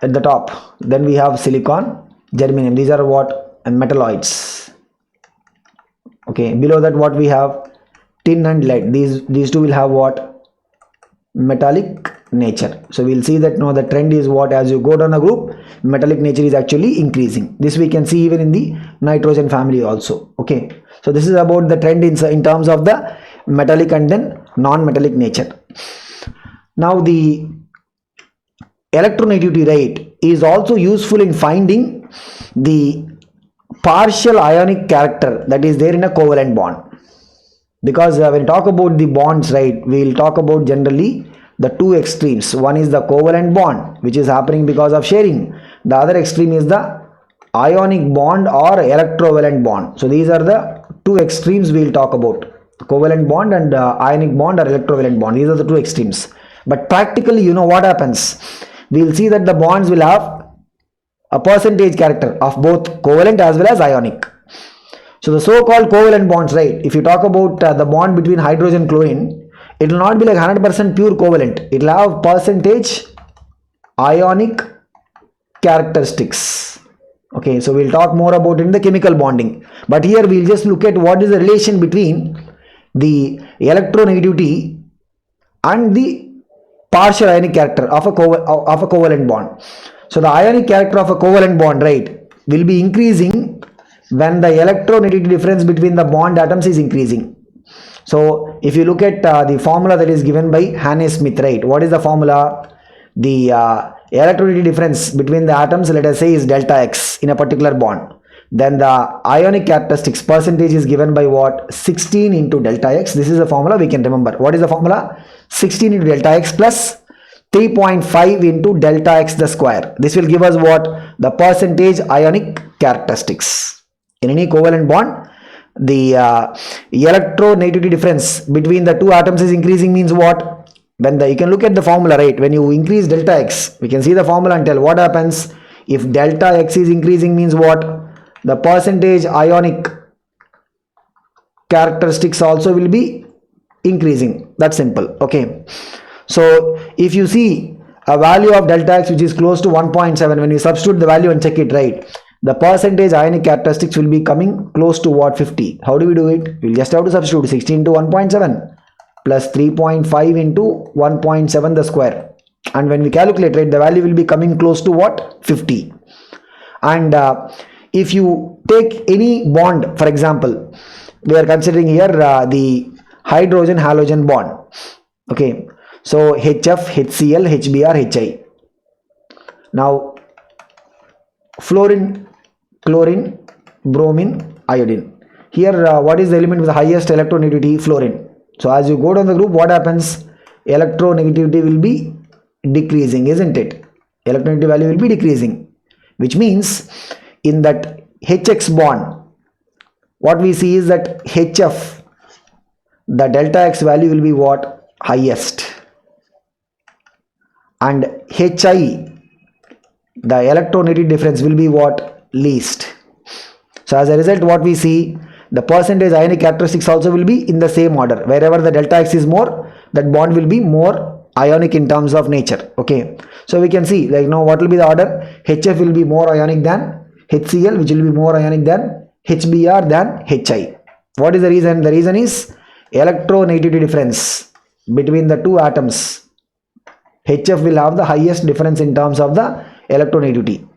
at the top. Then we have silicon, germanium. These are what? Metalloids. Okay, below that what we have? Tin and lead. These two will have what? Metallic nature. So we'll see that now the trend is what? As you go down a group, metallic nature is actually increasing. This we can see even in the nitrogen family also. Okay, so this is about the trend in terms of the metallic and then non-metallic nature. Now the electronegativity rate is also useful in finding the partial ionic character that is there in a covalent bond, because when we talk about the bonds, right, we will talk about generally the two extremes. One is the covalent bond, which is happening because of sharing. The other extreme is the ionic bond or electrovalent bond. So these are the two extremes we will talk about: covalent bond and ionic bond or electrovalent bond. These are the two extremes. But practically, you know what happens? We will see that the bonds will have a percentage character of both covalent as well as ionic. So the so-called covalent bonds, right, if you talk about the bond between hydrogen chlorine, it will not be like 100% pure covalent. It will have percentage ionic characteristics. Okay, so we'll talk more about it in the chemical bonding, but here we'll just look at what is the relation between the electronegativity and the partial ionic character of a covalent bond. So the ionic character of a covalent bond, right, will be increasing when the electronegativity difference between the bond atoms is increasing. So if you look at the formula that is given by Hannes-Smith, right, what is the formula? The electronegativity difference between the atoms, let us say, is delta X in a particular bond. Then the ionic characteristics percentage is given by what? 16 into delta X. This is the formula we can remember. What is the formula? 16 into delta X plus 3.5 into delta X the square. This will give us what? The percentage ionic characteristics. In any covalent bond, the electronegativity difference between the two atoms is increasing means what? When you can look at the formula, right? When you increase delta X, we can see the formula and tell what happens. If delta X is increasing means what? The percentage ionic characteristics also will be increasing. That's simple. Okay. So if you see a value of delta X which is close to 1.7, when you substitute the value and check it, right, the percentage ionic characteristics will be coming close to what? 50. How do we do it? We'll just have to substitute 16 into 1.7 plus 3.5 into 1.7 the square. And when we calculate, right, the value will be coming close to what? 50. And if you take any bond, for example, we are considering here the hydrogen halogen bond. Okay. So HF, HCl, HBr, HI. Now fluorine, chlorine, bromine, iodine. Here what is the element with the highest electronegativity? Fluorine. So as you go down the group, what happens? Electronegativity will be decreasing, isn't it? Electronegativity value will be decreasing, which means in that HX bond, what we see is that HF, the delta X value will be what? Highest. And HI, the electronegativity difference will be what? Least. So as a result, what we see, the percentage ionic characteristics also will be in the same order. Wherever the delta X is more, that bond will be more ionic in terms of nature. Okay, so we can see, like, now what will be the order? HF will be more ionic than HCl, which will be more ionic than HBr than HI. What is the reason? The reason is electronegativity difference between the two atoms. HF will have the highest difference in terms of the electronegativity,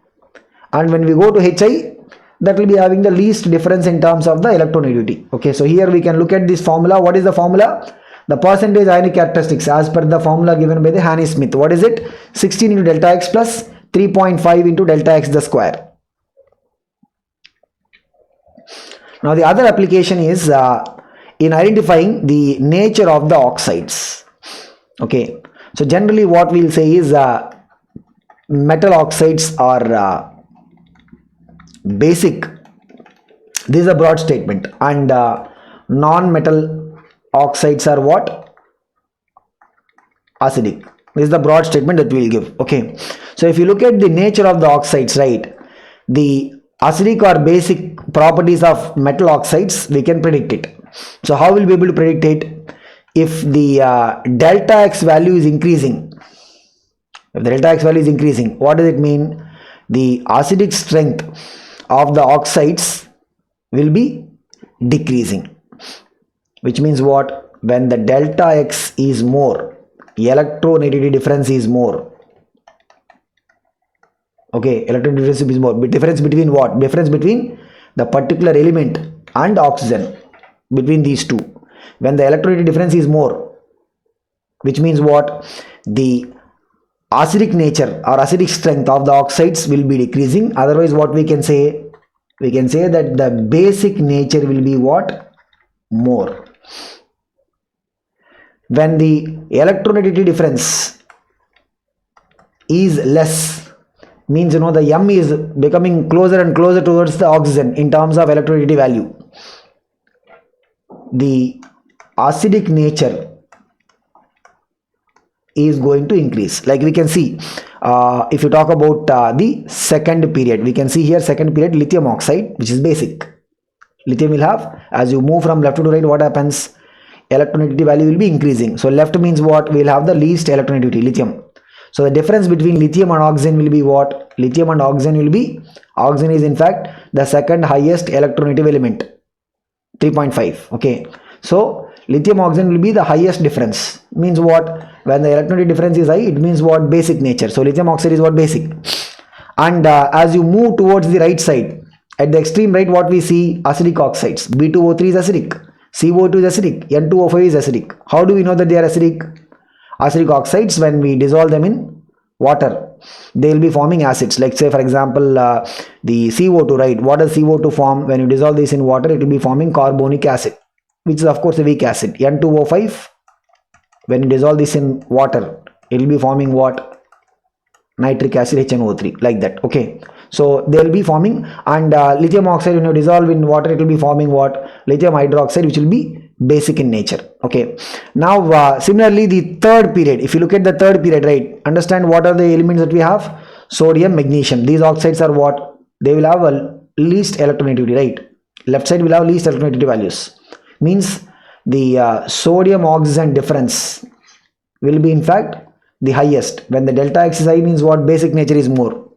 and when we go to HI, that will be having the least difference in terms of the electronegativity. Okay, so here we can look at this formula. What is the formula? The percentage ionic characteristics as per the formula given by the Haney-Smith. What is it? 16 into delta X plus 3.5 into delta X the square. Now the other application is in identifying the nature of the oxides. Okay, so generally what we'll say is metal oxides are basic. This is a broad statement, and non-metal oxides are what? Acidic. This is the broad statement that we will give. Okay, so if you look at the nature of the oxides, right, the acidic or basic properties of metal oxides, we can predict it. So how will we be able to predict it? If the delta X value is increasing, what does it mean? The acidic strength of the oxides will be decreasing, which means what? When the delta X is more, electronegativity difference is more. Okay, electronegativity difference is more. Difference between what? Difference between the particular element and oxygen, between these two. When the electronegativity difference is more, which means what? The acidic nature or acidic strength of the oxides will be decreasing. Otherwise, what we can say? We can say that the basic nature will be what? More. When the electronegativity difference is less, means, you know, the M is becoming closer and closer towards the oxygen in terms of electronegativity value. The acidic nature is going to increase. Like we can see, if you talk about the second period, we can see here second period lithium oxide, which is basic. Lithium will have, as you move from left to right, what happens? Electronegativity value will be increasing. So left means what? We will have the least electronegativity, lithium. So the difference between lithium and oxygen will be what? Lithium and oxygen will be, oxygen is in fact the second highest electronegative element, 3.5. Okay, so lithium oxygen will be the highest difference. Means what? When the electronegativity difference is high, it means what? Basic nature. So lithium oxide is what? Basic. And as you move towards the right side, at the extreme right, what we see? Acidic oxides. B2O3 is acidic, CO2 is acidic, N2O5 is acidic. How do we know that they are acidic? Acidic oxides, when we dissolve them in water, they will be forming acids. Like say for example, the CO2, right? What does CO2 form? When you dissolve this in water, it will be forming carbonic acid, which is of course a weak acid. N2O5, when you dissolve this in water, it will be forming what? Nitric acid, HNO3, like that. Okay, so they will be forming, and lithium oxide, when you dissolve in water, it will be forming what? Lithium hydroxide, which will be basic in nature. Okay, now similarly the third period, if you look at the third period, right, understand what are the elements that we have? Sodium, magnesium. These oxides are what? They will have a least electronegativity, right? Left side will have least electronegativity values. Means the sodium oxygen difference will be in fact the highest. When the delta X is high, means what? Basic nature is more.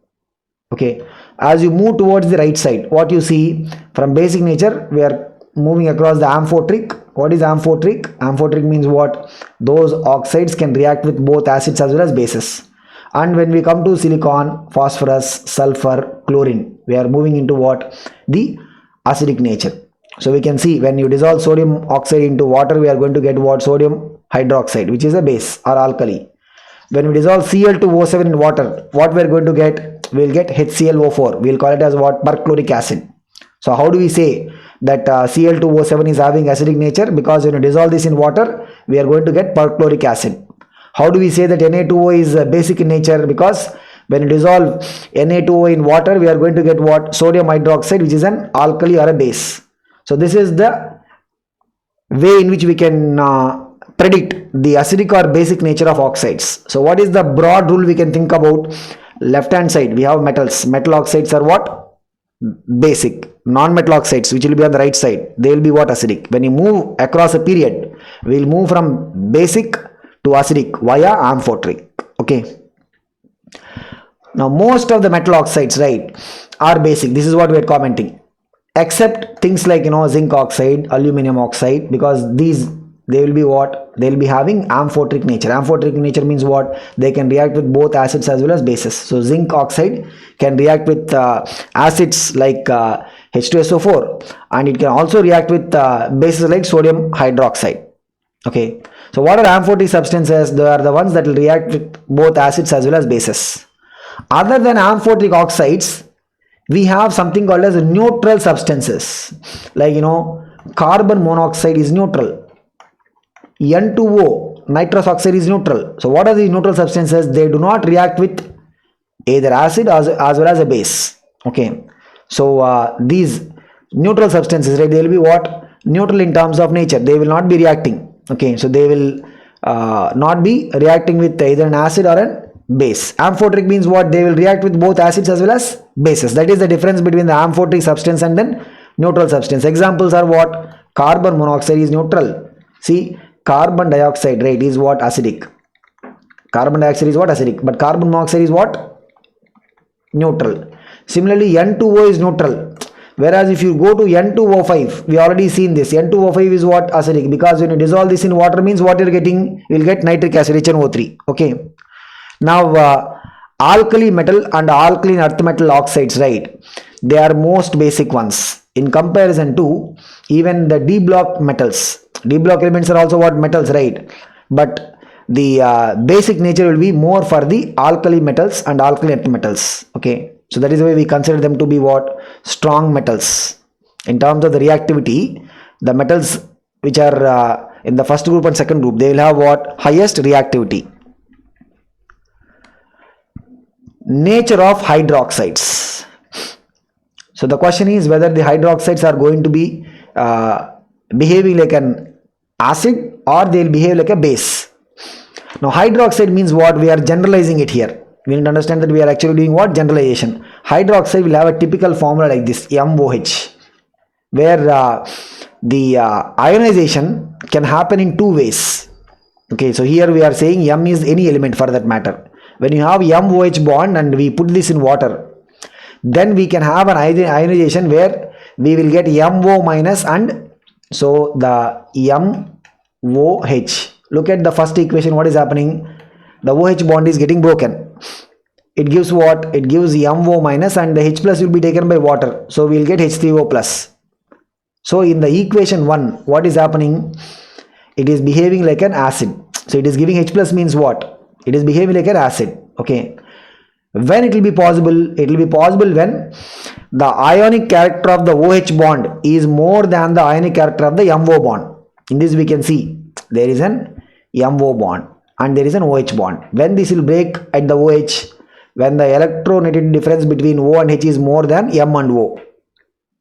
Okay, as you move towards the right side, what you see? From basic nature, we are moving across the amphoteric. What is amphoteric? Amphoteric means what? Those oxides can react with both acids as well as bases. And when we come to silicon, phosphorus, sulfur, chlorine, we are moving into what? The acidic nature. So we can see, when you dissolve sodium oxide into water, we are going to get what? Sodium hydroxide, which is a base or alkali. When we dissolve Cl2O7 in water, what we are going to get? We will get HClO4. We will call it as what? Perchloric acid. So how do we say that Cl2O7 is having acidic nature? Because when you dissolve this in water, we are going to get perchloric acid. How do we say that Na2O is basic in nature? Because when you dissolve Na2O in water, we are going to get what? Sodium hydroxide, which is an alkali or a base. So this is the way in which we can predict the acidic or basic nature of oxides. So what is the broad rule we can think about? Left hand side, we have metals. Metal oxides are what? basic. Non-metal oxides, which will be on the right side, they will be what? Acidic. When you move across a period, we will move from basic to acidic via amphoteric. Okay. Now most of the metal oxides, right, are basic. This is what we are commenting, except things like zinc oxide, aluminum oxide, because these, they will be what? They will be having amphoteric nature. Amphoteric nature means what? They can react with both acids as well as bases. So zinc oxide can react with acids like H2SO4, and it can also react with bases like sodium hydroxide. Okay, so what are amphoteric substances? They are the ones that will react with both acids as well as bases. Other than amphoteric oxides, we have something called as neutral substances, like carbon monoxide is neutral, N2O, nitrous oxide, is neutral. So what are these neutral substances? They do not react with either acid as well as a base. Okay, so these neutral substances, right, they will be what? Neutral in terms of nature. They will not be reacting. Okay, so they will not be reacting with either an acid or a base. Amphoteric means what? They will react with both acids as well as bases. That is the difference between the amphoteric substance and then neutral substance. Examples are what? Carbon monoxide is neutral. See, carbon dioxide, right, is what? Acidic. Carbon dioxide is what? Acidic. But carbon monoxide is what? Neutral. Similarly, N2O is neutral. Whereas if you go to N2O5, we already seen this. N2O5 is what? Acidic. Because when you dissolve this in water, means what you're getting? You'll get nitric acid, HNO3. Okay. Now, alkali metal and alkaline earth metal oxides, right, they are most basic ones in comparison to even the D block metals. D block elements are also what? Metals, right? But the basic nature will be more for the alkali metals and alkaline earth metals. Okay, so that is why we consider them to be what? Strong metals. In terms of the reactivity, the metals which are in the first group and second group, they will have what? Highest reactivity. Nature of hydroxides. So the question is whether the hydroxides are going to be behaving like an acid or they will behave like a base. Now hydroxide means what? We are generalizing it here. We need to understand that we are actually doing what? Generalization. Hydroxide will have a typical formula like this, MOH, where the ionization can happen in two ways. Okay, so here we are saying M is any element for that matter. When you have MOH bond and we put this in water, then we can have an ionization where we will get MO minus, and so the MOH. Look at the first equation. What is happening? The OH bond is getting broken. It gives what? It gives MO minus, and the H plus will be taken by water. So we will get H3O plus. So in the equation 1, what is happening? It is behaving like an acid. So it is giving H plus means what? It is behaving like an acid. Okay. When it will be possible? It will be possible when the ionic character of the OH bond is more than the ionic character of the MO bond. In this we can see there is an MO bond and there is an OH bond. When this will break at the OH, when the electronegativity difference between O and H is more than M and O.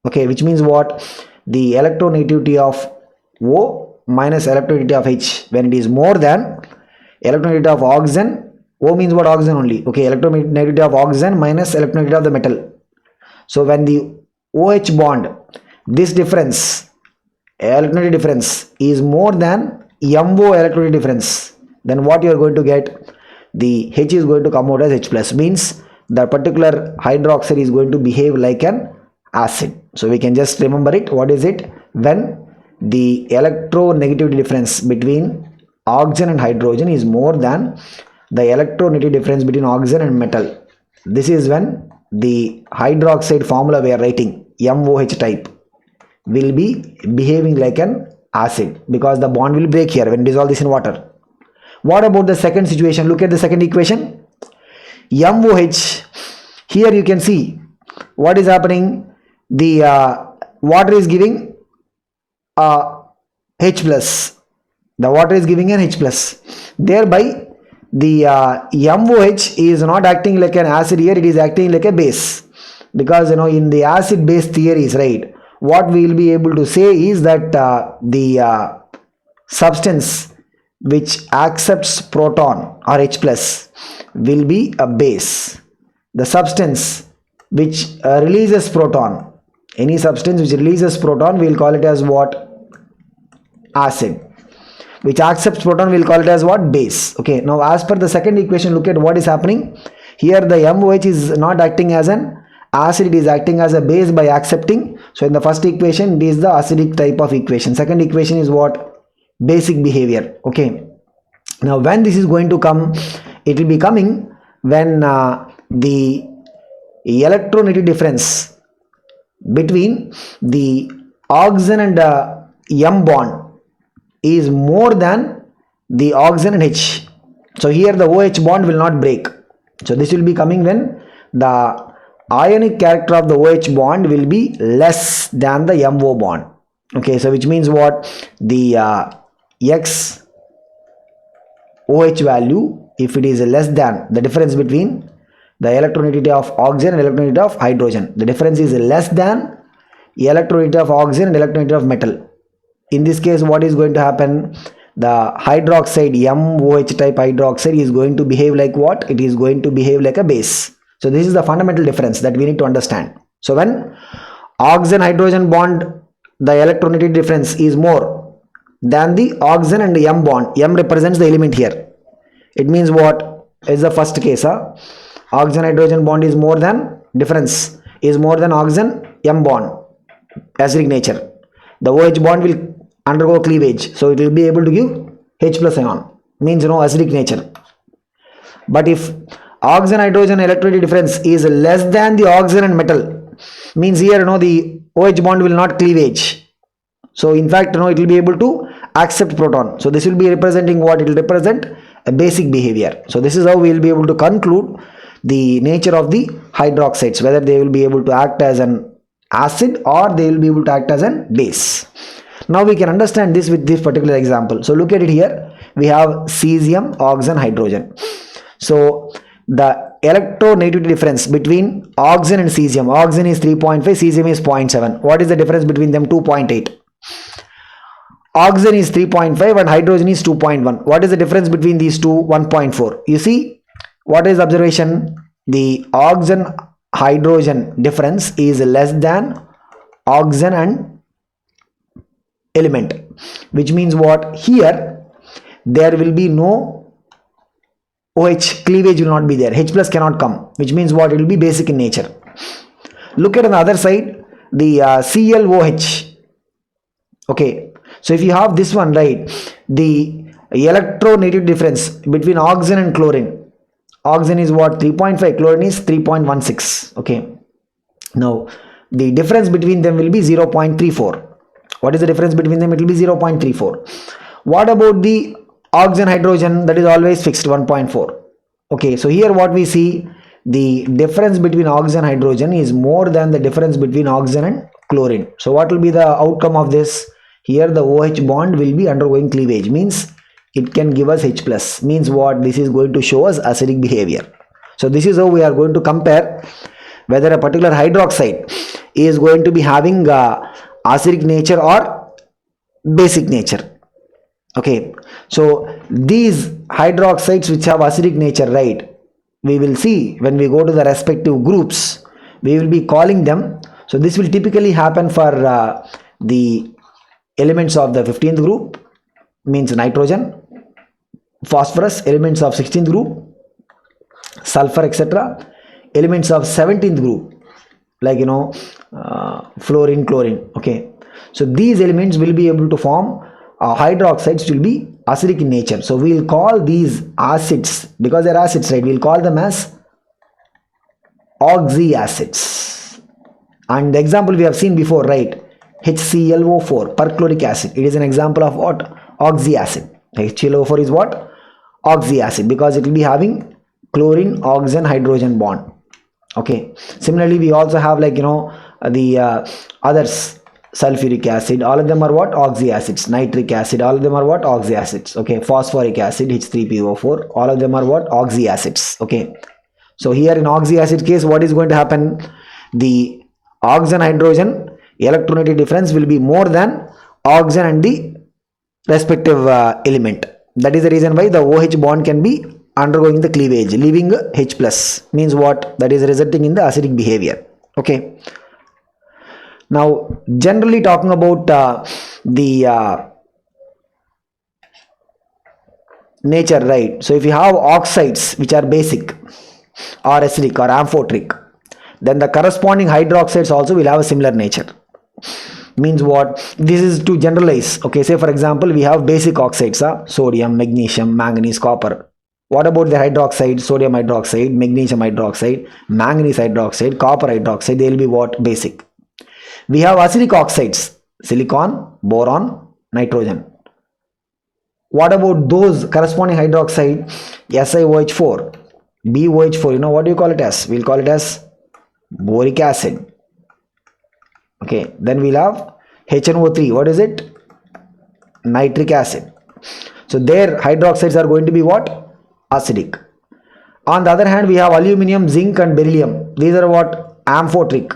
Okay, which means what? The electronegativity of O minus electronegativity of H, when it is more than electronegativity of oxygen, O means what? Oxygen only. Okay, electronegativity of oxygen minus electronegativity of the metal. So when the OH bond, this difference, electronegativity difference is more than MO electronegativity difference, then what you are going to get? The H is going to come out as H plus, means the particular hydroxide is going to behave like an acid. So we can just remember it. What is it? When the electronegativity difference between oxygen and hydrogen is more than the electronegativity difference between oxygen and metal. This is when the hydroxide formula we are writing, MOH type, will be behaving like an acid, because the bond will break here when you dissolve this in water. What about the second situation? Look at the second equation. MOH, here you can see what is happening. The water is giving H plus. The water is giving an H plus. Thereby, the MOH is not acting like an acid here, it is acting like a base. Because in the acid base theories, right, what we will be able to say is that the substance which accepts proton or H plus will be a base. The substance which releases proton. Any substance which releases proton, we will call it as what? Acid. Which accepts proton, we will call it as what? Base. Okay, now as per the second equation, look at what is happening. Here the MOH is not acting as an acid, it is acting as a base by accepting. So in the first equation, it is the acidic type of equation. Second equation is what? Basic behavior. Okay, now when this is going to come, it will be coming when the electronegativity difference between the oxygen and M bond is more than the oxygen and H. So here the OH bond will not break. So this will be coming when the ionic character of the OH bond will be less than the MO bond. Okay, so which means what? The X OH value, if it is less than the difference between the electronegativity of oxygen and electronegativity of hydrogen, the difference is less than electronegativity of oxygen and electronegativity of metal. In this case, what is going to happen? The hydroxide, MOH type hydroxide, is going to behave like what? It is going to behave like a base. So this is the fundamental difference that we need to understand. So when oxygen hydrogen bond, the electronegativity difference is more than the oxygen and the M bond. M represents the element here. It means what? Is the first case. Oxygen hydrogen bond is more than, difference is more than oxygen M bond, acidic nature. The OH bond will undergo cleavage, so it will be able to give H plus ion, means acidic nature. But if oxygen hydrogen electronegativity difference is less than the oxygen and metal, means here the OH bond will not cleavage. So in fact it will be able to accept proton. So this will be representing what? It will represent a basic behavior. So this is how we will be able to conclude the nature of the hydroxides, whether they will be able to act as an acid or they will be able to act as a base. Now we can understand this with this particular example. So look at it here. We have cesium, oxygen, hydrogen. So the electronegativity difference between oxygen and cesium, oxygen is 3.5, cesium is 0.7. What is the difference between them? 2.8. Oxygen is 3.5 and hydrogen is 2.1. What is the difference between these two? 1.4. You see, what is the observation? The oxygen hydrogen difference is less than oxygen and element, which means what? Here there will be no OH, cleavage will not be there, H plus cannot come, which means what? It will be basic in nature. Look at on the other side, the ClOH. Okay, so if you have this one, right, the electronegativity difference between oxygen and chlorine, oxygen is what? 3.5, chlorine is 3.16. okay, now the difference between them will be 0.34. What is the difference between them? It will be 0.34. What about the oxygen hydrogen? That is always fixed, 1.4. okay, so here what we see, the difference between oxygen and hydrogen is more than the difference between oxygen and chlorine. So what will be the outcome of this? Here the OH bond will be undergoing cleavage, means it can give us H plus, means what? This is going to show us acidic behavior. So this is how we are going to compare whether a particular hydroxide is going to be having acidic nature or basic nature. Okay, so these hydroxides which have acidic nature, right, we will see when we go to the respective groups, we will be calling them. So this will typically happen for the elements of the 15th group, means nitrogen, phosphorus, elements of 16th group, sulfur, etc. Elements of 17th group, like fluorine, chlorine. Okay, so these elements will be able to form hydroxides, will be acidic in nature. So we will call these acids, because they are acids, right, we will call them as oxyacids. And the example we have seen before, right, HClO4, perchloric acid, it is an example of what? Oxyacid. HClO4 is what? Oxyacid, because it will be having chlorine, oxygen, hydrogen bond. Okay, similarly we also have the others, sulfuric acid, all of them are what? Oxyacids. Nitric acid, all of them are what? Oxyacids. Okay, phosphoric acid, H3PO4, all of them are what? Oxyacids. Okay, so here in oxyacid case, what is going to happen? The oxygen hydrogen electronegativity difference will be more than oxygen and the respective element. That is the reason why the OH bond can be undergoing the cleavage, leaving H plus, means what? That is resulting in the acidic behavior. Okay. Now, generally talking about the nature, right? So if you have oxides which are basic or acidic or amphoteric, then the corresponding hydroxides also will have a similar nature. Means what? This is to generalize. Okay, say for example we have basic oxides, sodium, magnesium, manganese, copper. What about the hydroxide? Sodium hydroxide, magnesium hydroxide, manganese hydroxide, copper hydroxide, they will be what? Basic. We have acidic oxides, silicon, boron, nitrogen. What about those corresponding hydroxide? SiOH4, BOH4, you know what do you call it as? We'll call it as boric acid. Okay, then we'll have HNO3, what is it? Nitric acid. So their hydroxides are going to be what? Acidic. On the other hand, we have aluminum, zinc and beryllium. These are what? Amphoteric.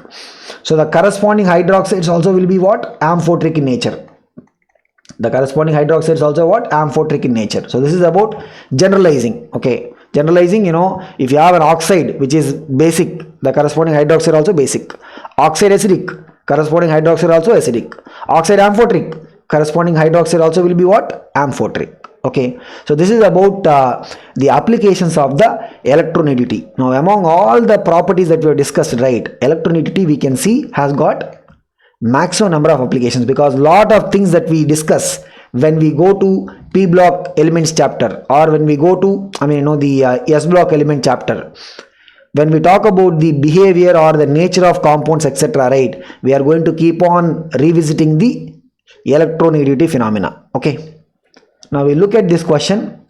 So the corresponding hydroxides also will be what? Amphoteric in nature. The corresponding hydroxides also what? Amphoteric in nature. So this is about generalizing. Okay, generalizing, you know, if you have an oxide which is basic, the corresponding hydroxide also basic. Oxide acidic, corresponding hydroxide also acidic. Oxide amphoteric, corresponding hydroxide also will be what? Amphoteric. Okay, so this is about the applications of the electronegativity. Now among all the properties that we have discussed, right, electronegativity we can see has got maximum number of applications, because lot of things that we discuss when we go to P block elements chapter, or when we go to the S block element chapter, when we talk about the behavior or the nature of compounds, etc., right, we are going to keep on revisiting the electronegativity phenomena. Okay, now we look at this question.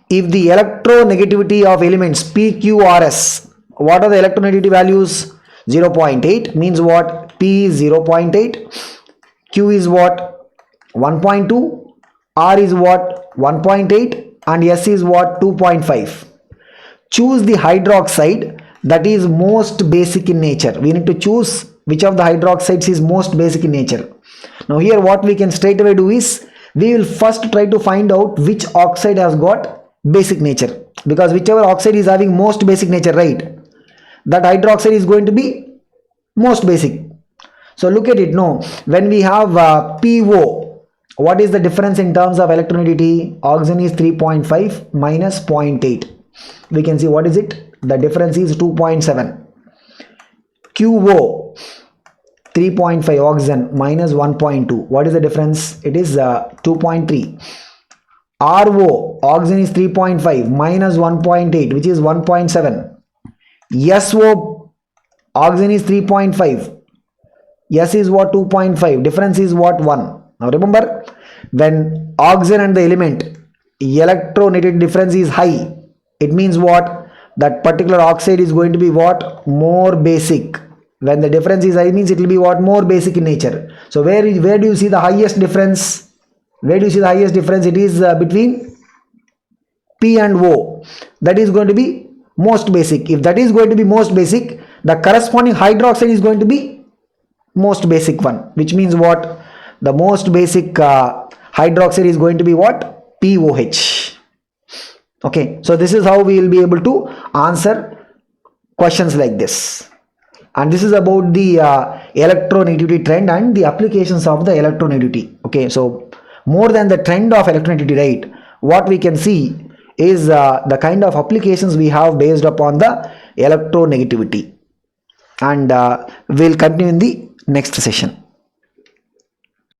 If the electronegativity of elements P, Q, R, S, what are the electronegativity values? 0.8 means what? P is 0.8, Q is what? 1.2, R is what? 1.8 and S is what? 2.5. Choose the hydroxide that is most basic in nature. We need to choose which of the hydroxides is most basic in nature. Now here what we can straight away do is, we will first try to find out which oxide has got basic nature, because whichever oxide is having most basic nature, right, that hydroxide is going to be most basic. So look at it. No, when we have PO, what is the difference in terms of electronegativity? Oxygen is 3.5 minus 0.8. We can see what is it? The difference is 2.7. QO 3.5 oxygen minus 1.2. What is the difference? It is 2.3. RO, oxygen is 3.5 minus 1.8, which is 1.7. SO, oxygen is 3.5. S is what? 2.5. Difference is what? 1. Now remember, when oxygen and the element electronegativity difference is high, it means what? That particular oxide is going to be what? More basic. When the difference is high, means it will be what? More basic in nature. So where do you see the highest difference? Where do you see the highest difference? It is between P and O. That is going to be most basic. If that is going to be most basic, the corresponding hydroxide is going to be most basic one, which means what? The most basic hydroxide is going to be what? POH. Okay, so this is how we will be able to answer questions like this. And this is about the electronegativity trend and the applications of the electronegativity. Okay, so more than the trend of electronegativity, right, what we can see is the kind of applications we have based upon the electronegativity. And we'll continue in the next session.